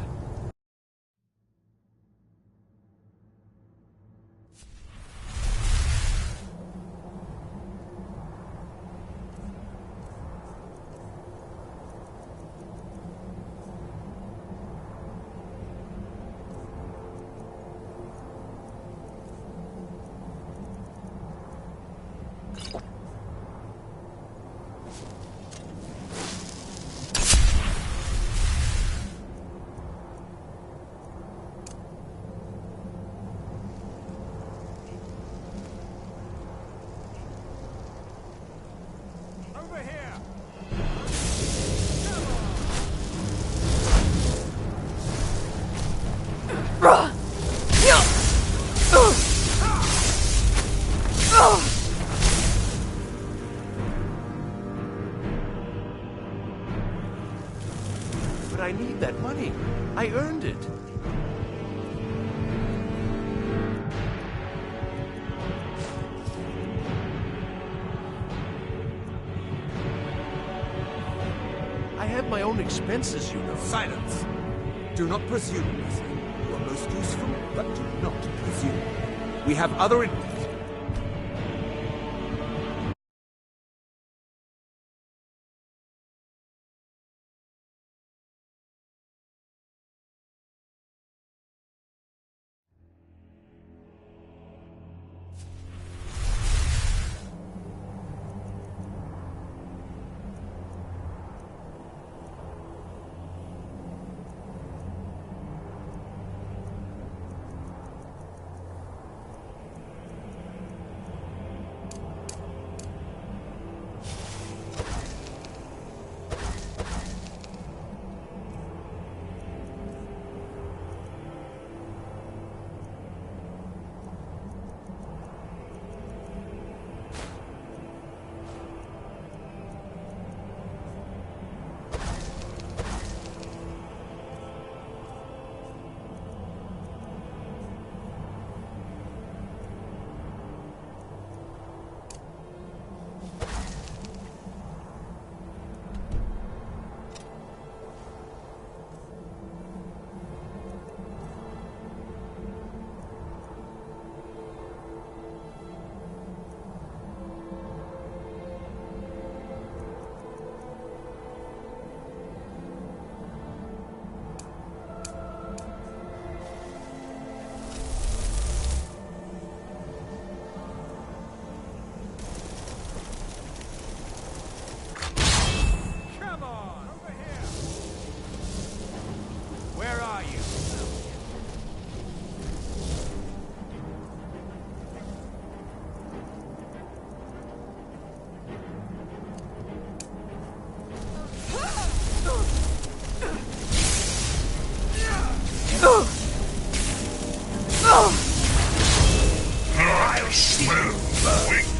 But I need that money. I earned it. I have my own expenses, you know. Silence. Do not presume, Wesley. You are most useful, but do not presume. We have other... I smell the weakness.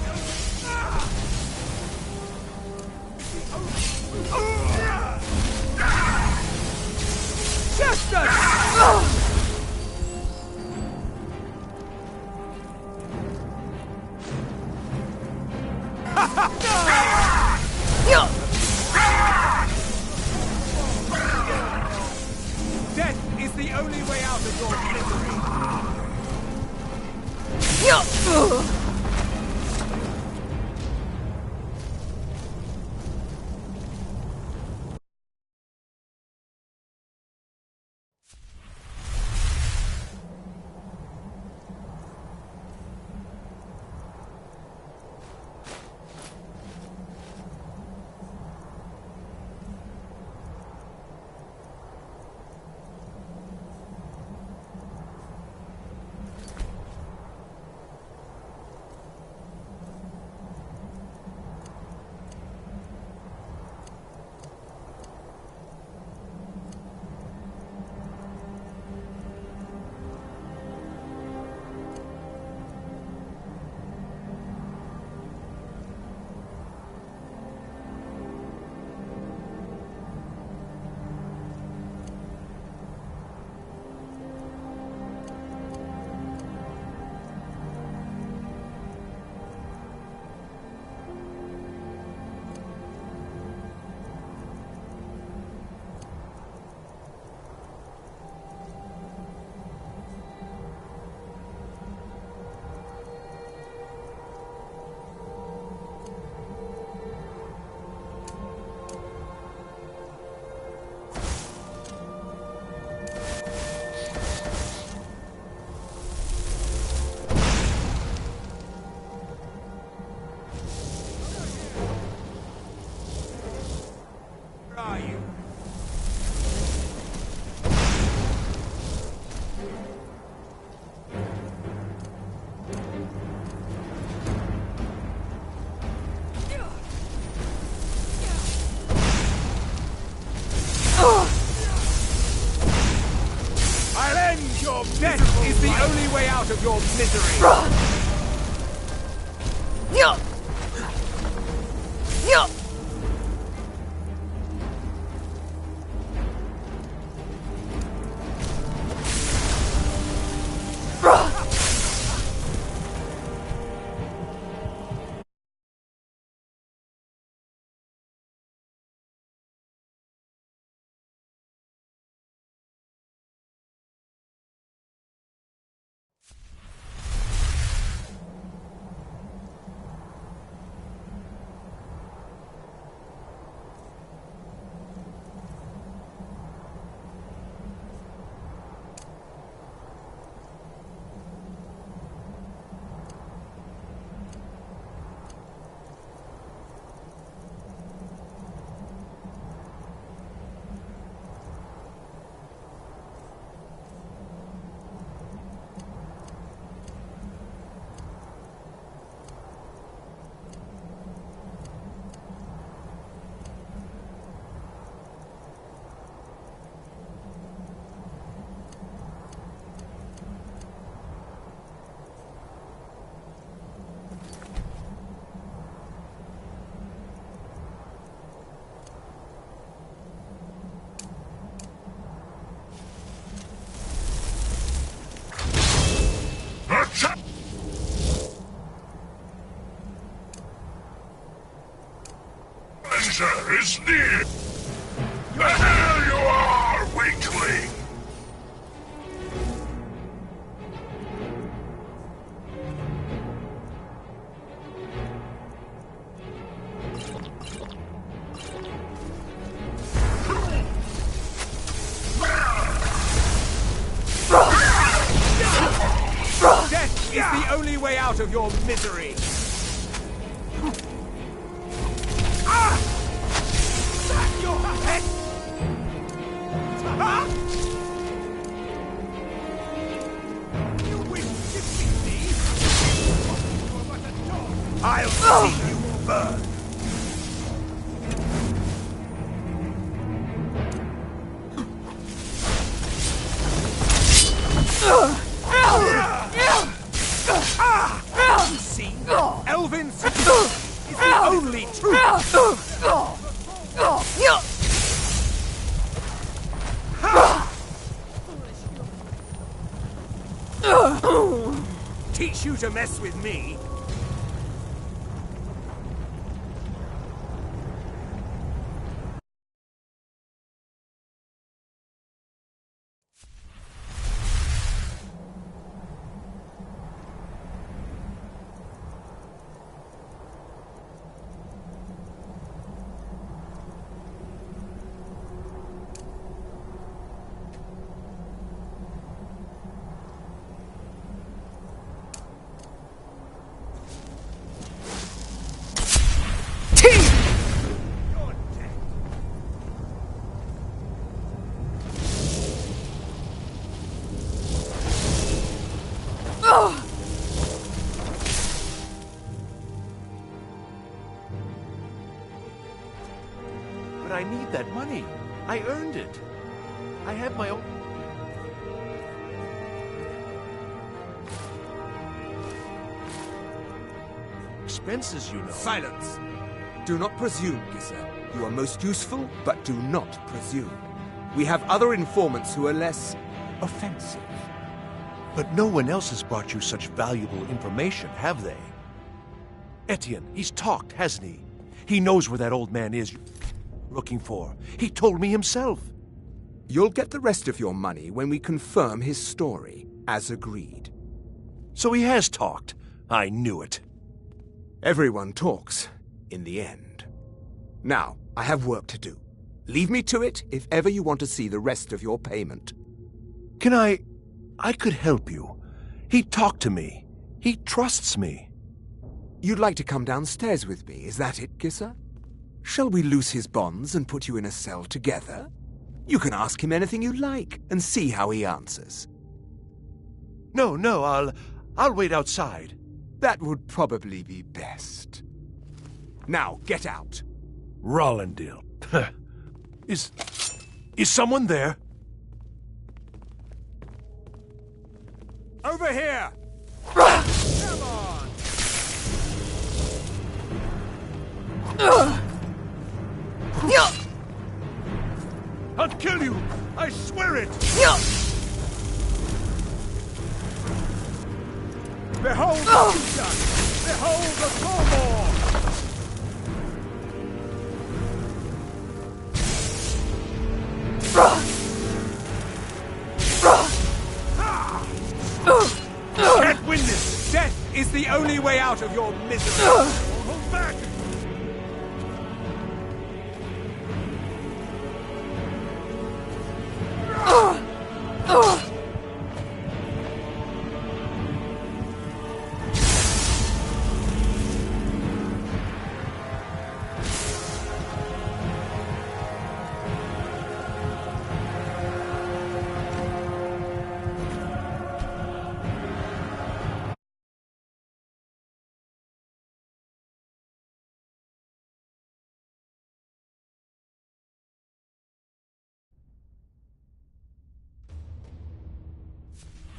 Death is the only way out of your misery. of your misery! Danger is near! There you are, weakling! Death is the only way out of your misery! Your head! You wish to defeat me? You're but a dog! I'll see you burn! You see, Elvin's is the only truth! Teach you to mess with me? But I need that money. I earned it. I have my own... expenses, you know. Silence! Do not presume, Gissa. You are most useful, but do not presume. We have other informants who are less offensive. But no one else has brought you such valuable information, have they? Etienne, he's talked, hasn't he? He knows where that old man is looking for. He told me himself. You'll get the rest of your money when we confirm his story, as agreed. So he has talked. I knew it. Everyone talks, in the end. Now, I have work to do. Leave me to it if ever you want to see the rest of your payment. Can I could help you. He talked to me. He trusts me. You'd like to come downstairs with me, is that it, Gissa? Shall we loose his bonds and put you in a cell together? You can ask him anything you like and see how he answers. No, I'll wait outside. That would probably be best. Now, get out. Rollendale. Is someone there? Over here! I'll kill you! I swear it! Behold the future! Behold the Tormor! Can't win this! Death is the only way out of your misery! Hold back!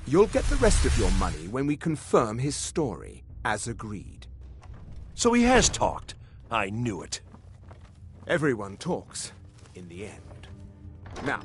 You'll get the rest of your money when we confirm his story, as agreed. So he has talked. I knew it. Everyone talks, in the end. Now,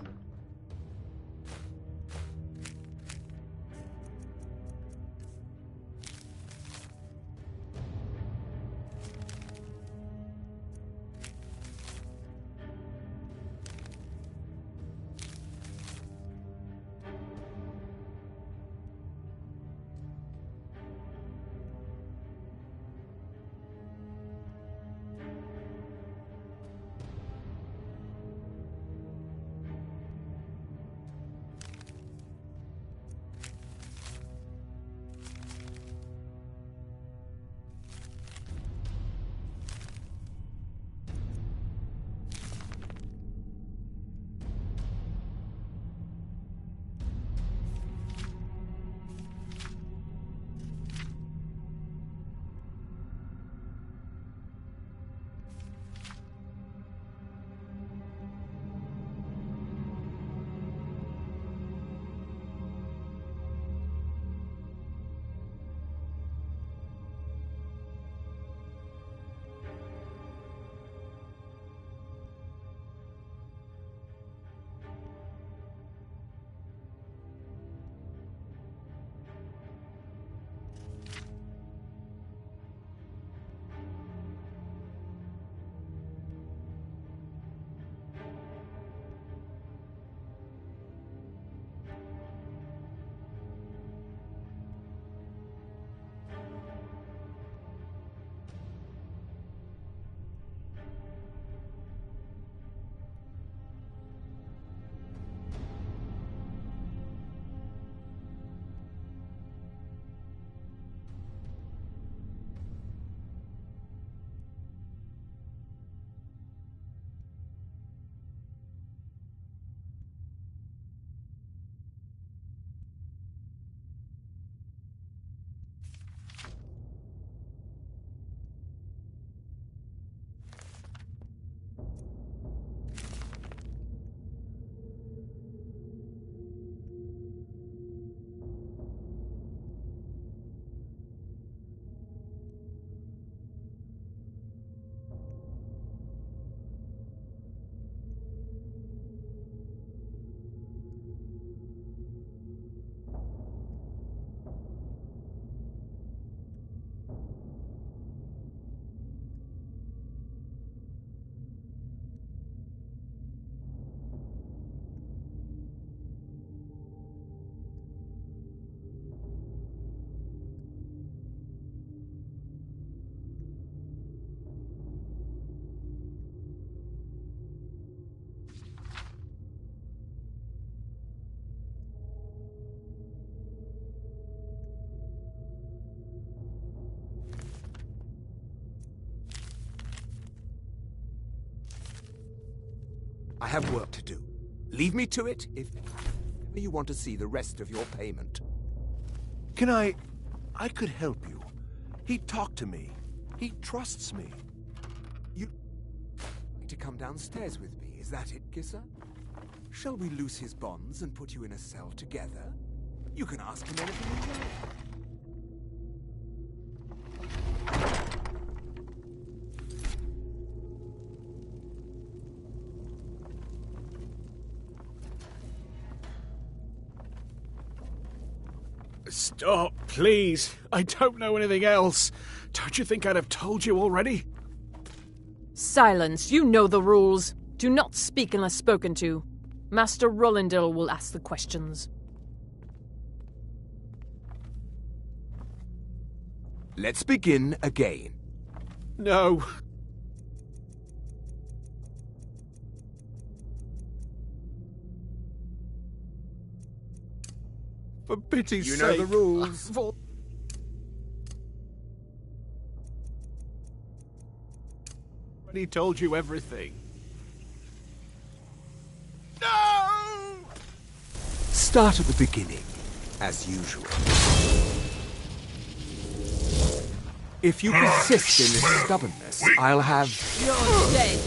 I have work to do. Leave me to it if you want to see the rest of your payment. Can I could help you. He talked to me. He trusts me. You'd like to come downstairs with me, is that it, Kisser? Shall we loose his bonds and put you in a cell together? You can ask him anything you like. Stop, please. I don't know anything else. Don't you think I'd have told you already? Silence. You know the rules. Do not speak unless spoken to. Master Rollindil will ask the questions. Let's begin again. No. For pity's You sake. know the rules. He told you everything. Start at the beginning, as usual. If you persist in this stubbornness, I'll have... You're dead.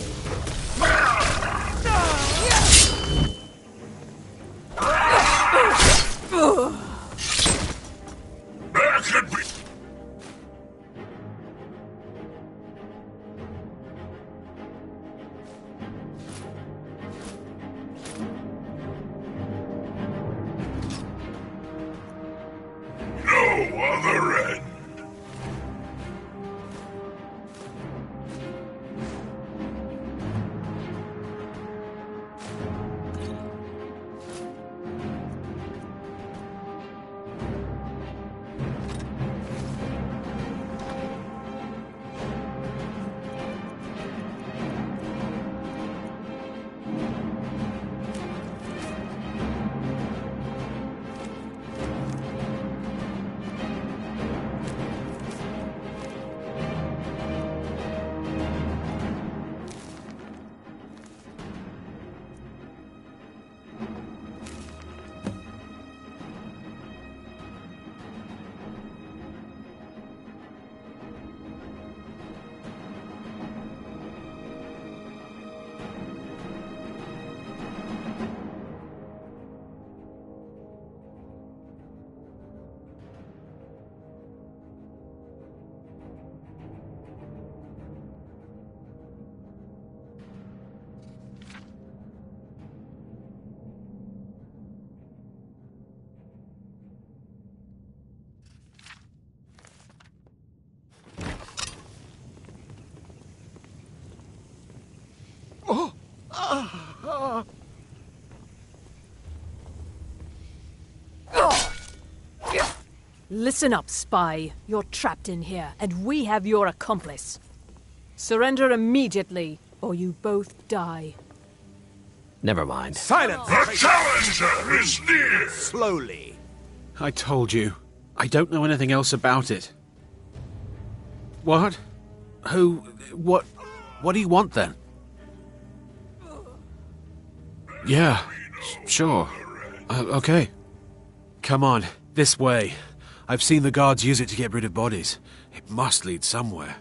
There could be... no other end. Listen up, spy. You're trapped in here, and we have your accomplice. Surrender immediately, or you both die. Never mind. Silence! The challenger is near! Slowly. I told you. I don't know anything else about it. What? Who? What? What do you want then? Yeah, sure. Okay. Come on, this way. I've seen the guards use it to get rid of bodies. It must lead somewhere.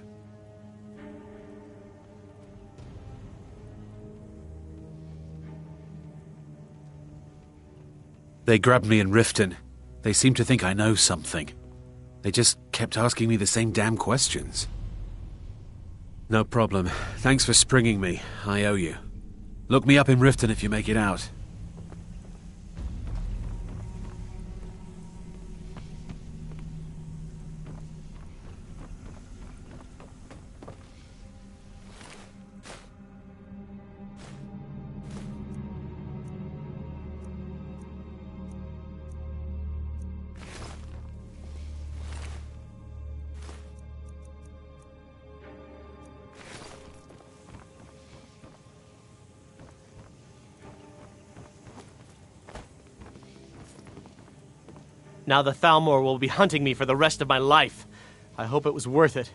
They grabbed me in Riften. They seem to think I know something. They just kept asking me the same damn questions. No problem. Thanks for springing me. I owe you. Look me up in Riften if you make it out. Now the Thalmor will be hunting me for the rest of my life. I hope it was worth it.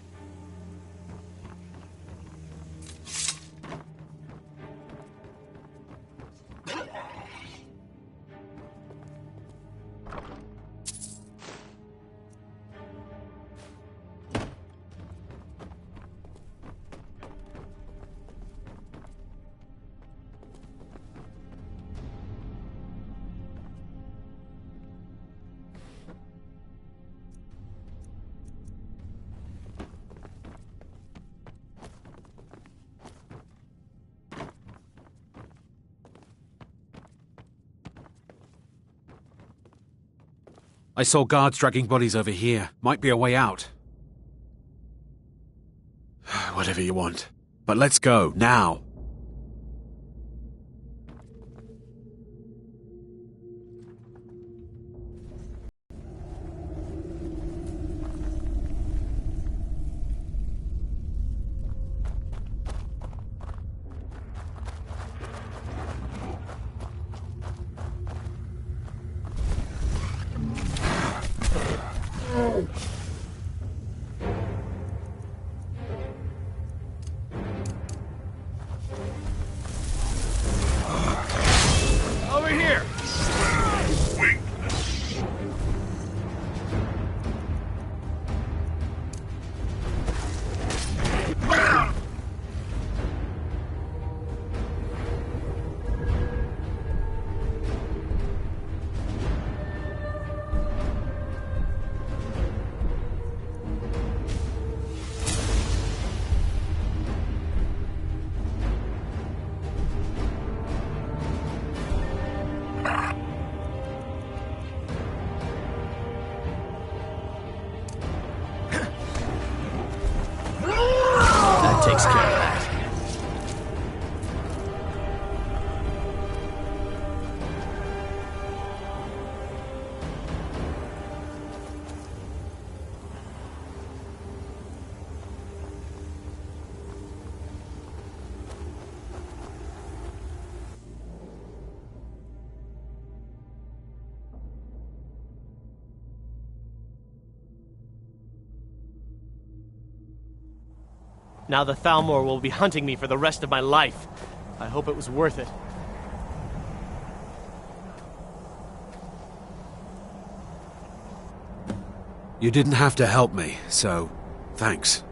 I saw guards dragging bodies over here. Might be a way out. Whatever you want. But let's go, now. Over here! That takes care of that. Now the Thalmor will be hunting me for the rest of my life. I hope it was worth it. You didn't have to help me, so thanks.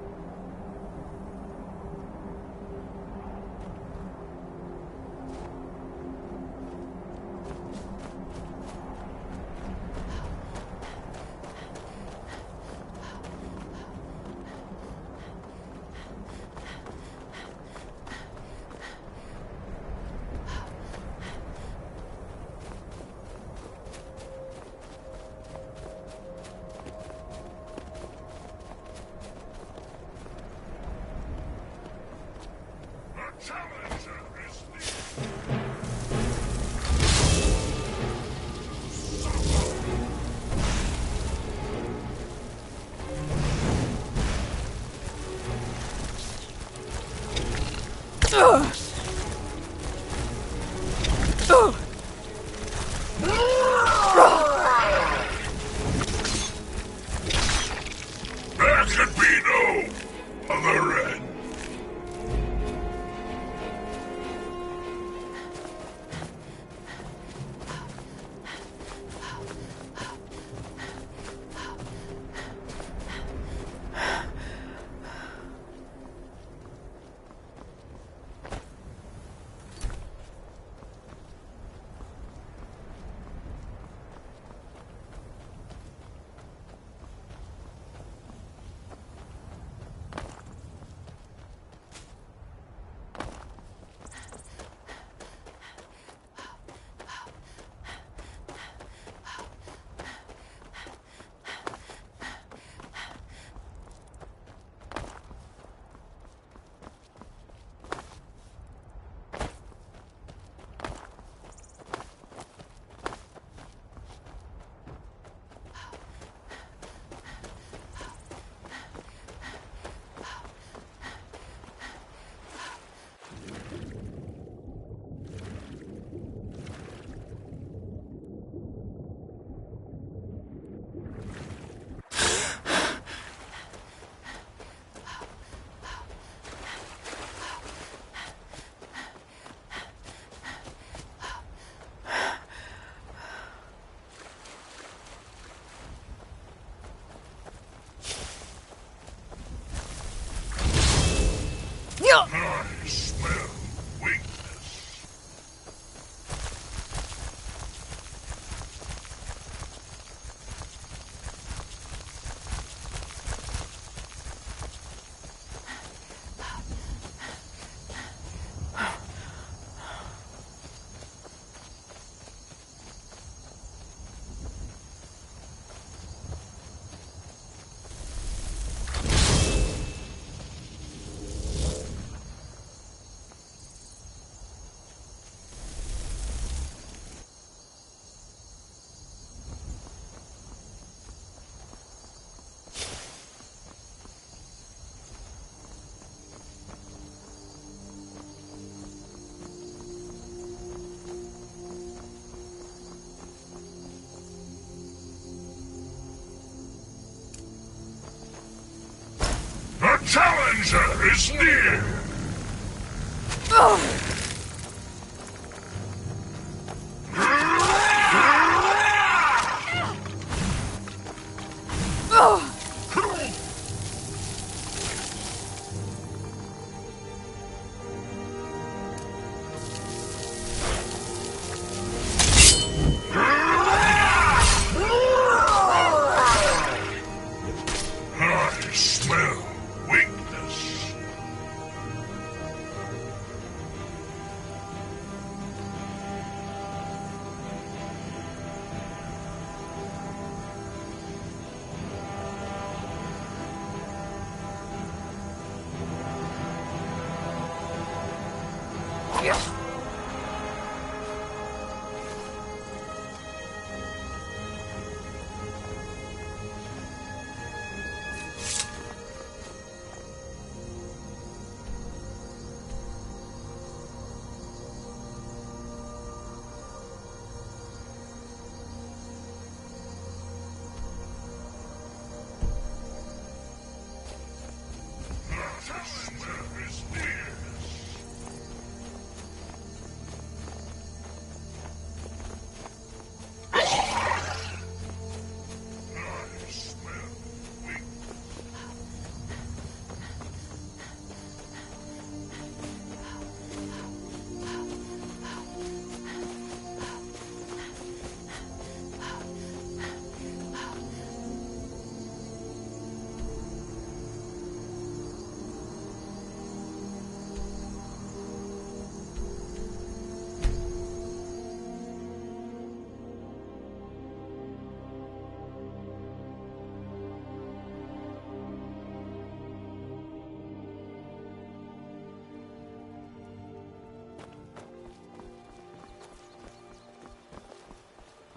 There can be no other end. I smell weakness. danger is near! I smell weakness.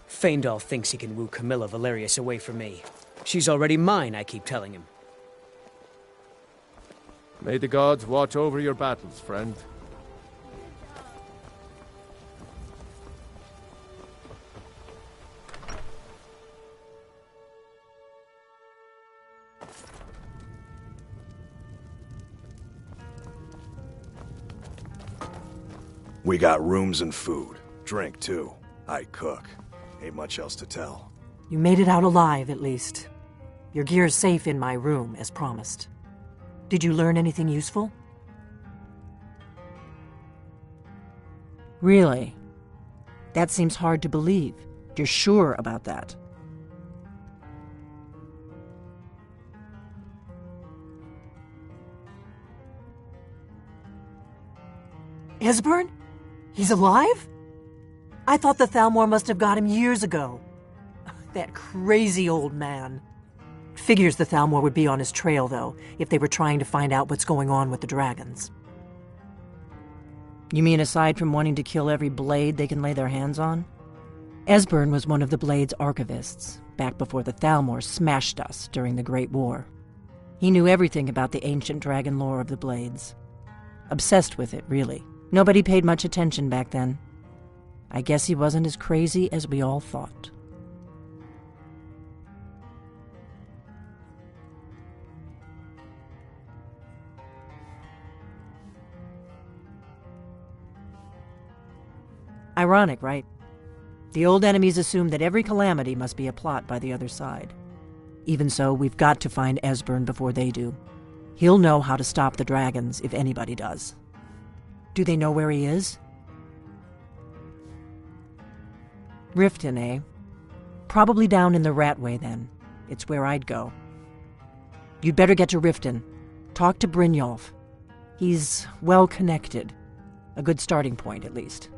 Feindal thinks he can woo Camilla Valerius away from me. She's already mine, I keep telling him. May the gods watch over your battles, friend. We got rooms and food. Drink, too. I cook. Ain't much else to tell. You made it out alive, at least. Your gear's safe in my room, as promised. Did you learn anything useful? Really? That seems hard to believe. You're sure about that? Esbern? He's alive? I thought the Thalmor must have got him years ago. That crazy old man. Figures the Thalmor would be on his trail, though, if they were trying to find out what's going on with the dragons. You mean aside from wanting to kill every blade they can lay their hands on? Esbern was one of the Blade's archivists, back before the Thalmor smashed us during the Great War. He knew everything about the ancient dragon lore of the Blades. Obsessed with it, really. Nobody paid much attention back then. I guess he wasn't as crazy as we all thought. Ironic, right? The old enemies assumed that every calamity must be a plot by the other side. Even so, we've got to find Esbern before they do. He'll know how to stop the dragons, if anybody does. Do they know where he is? Riften, eh? Probably down in the Ratway, then. It's where I'd go. You'd better get to Riften. Talk to Brynjolf. He's well-connected. A good starting point, at least.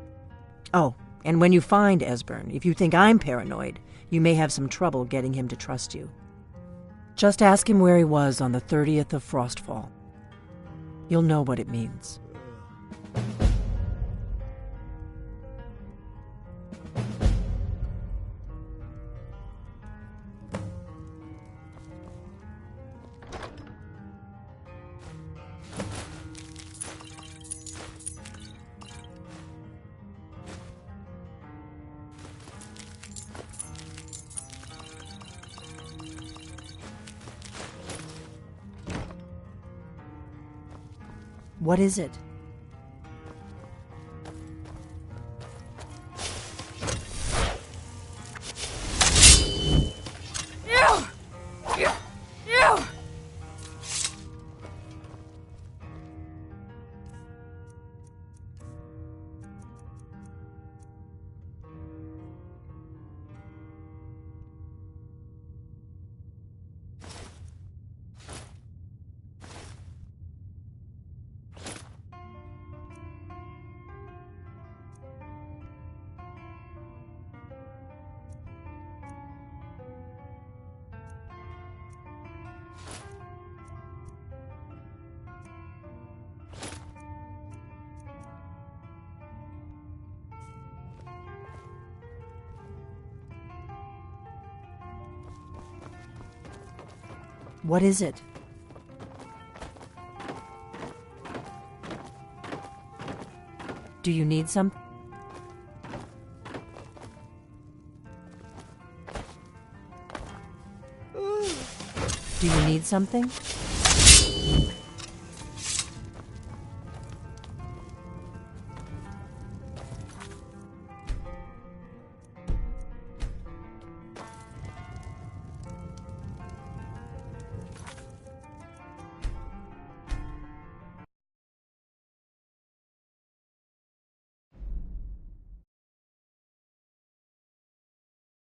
Oh, and when you find Esbern, if you think I'm paranoid, you may have some trouble getting him to trust you. Just ask him where he was on the 30th of Frostfall. You'll know what it means. What is it? What is it? Do you need some? Do you need something?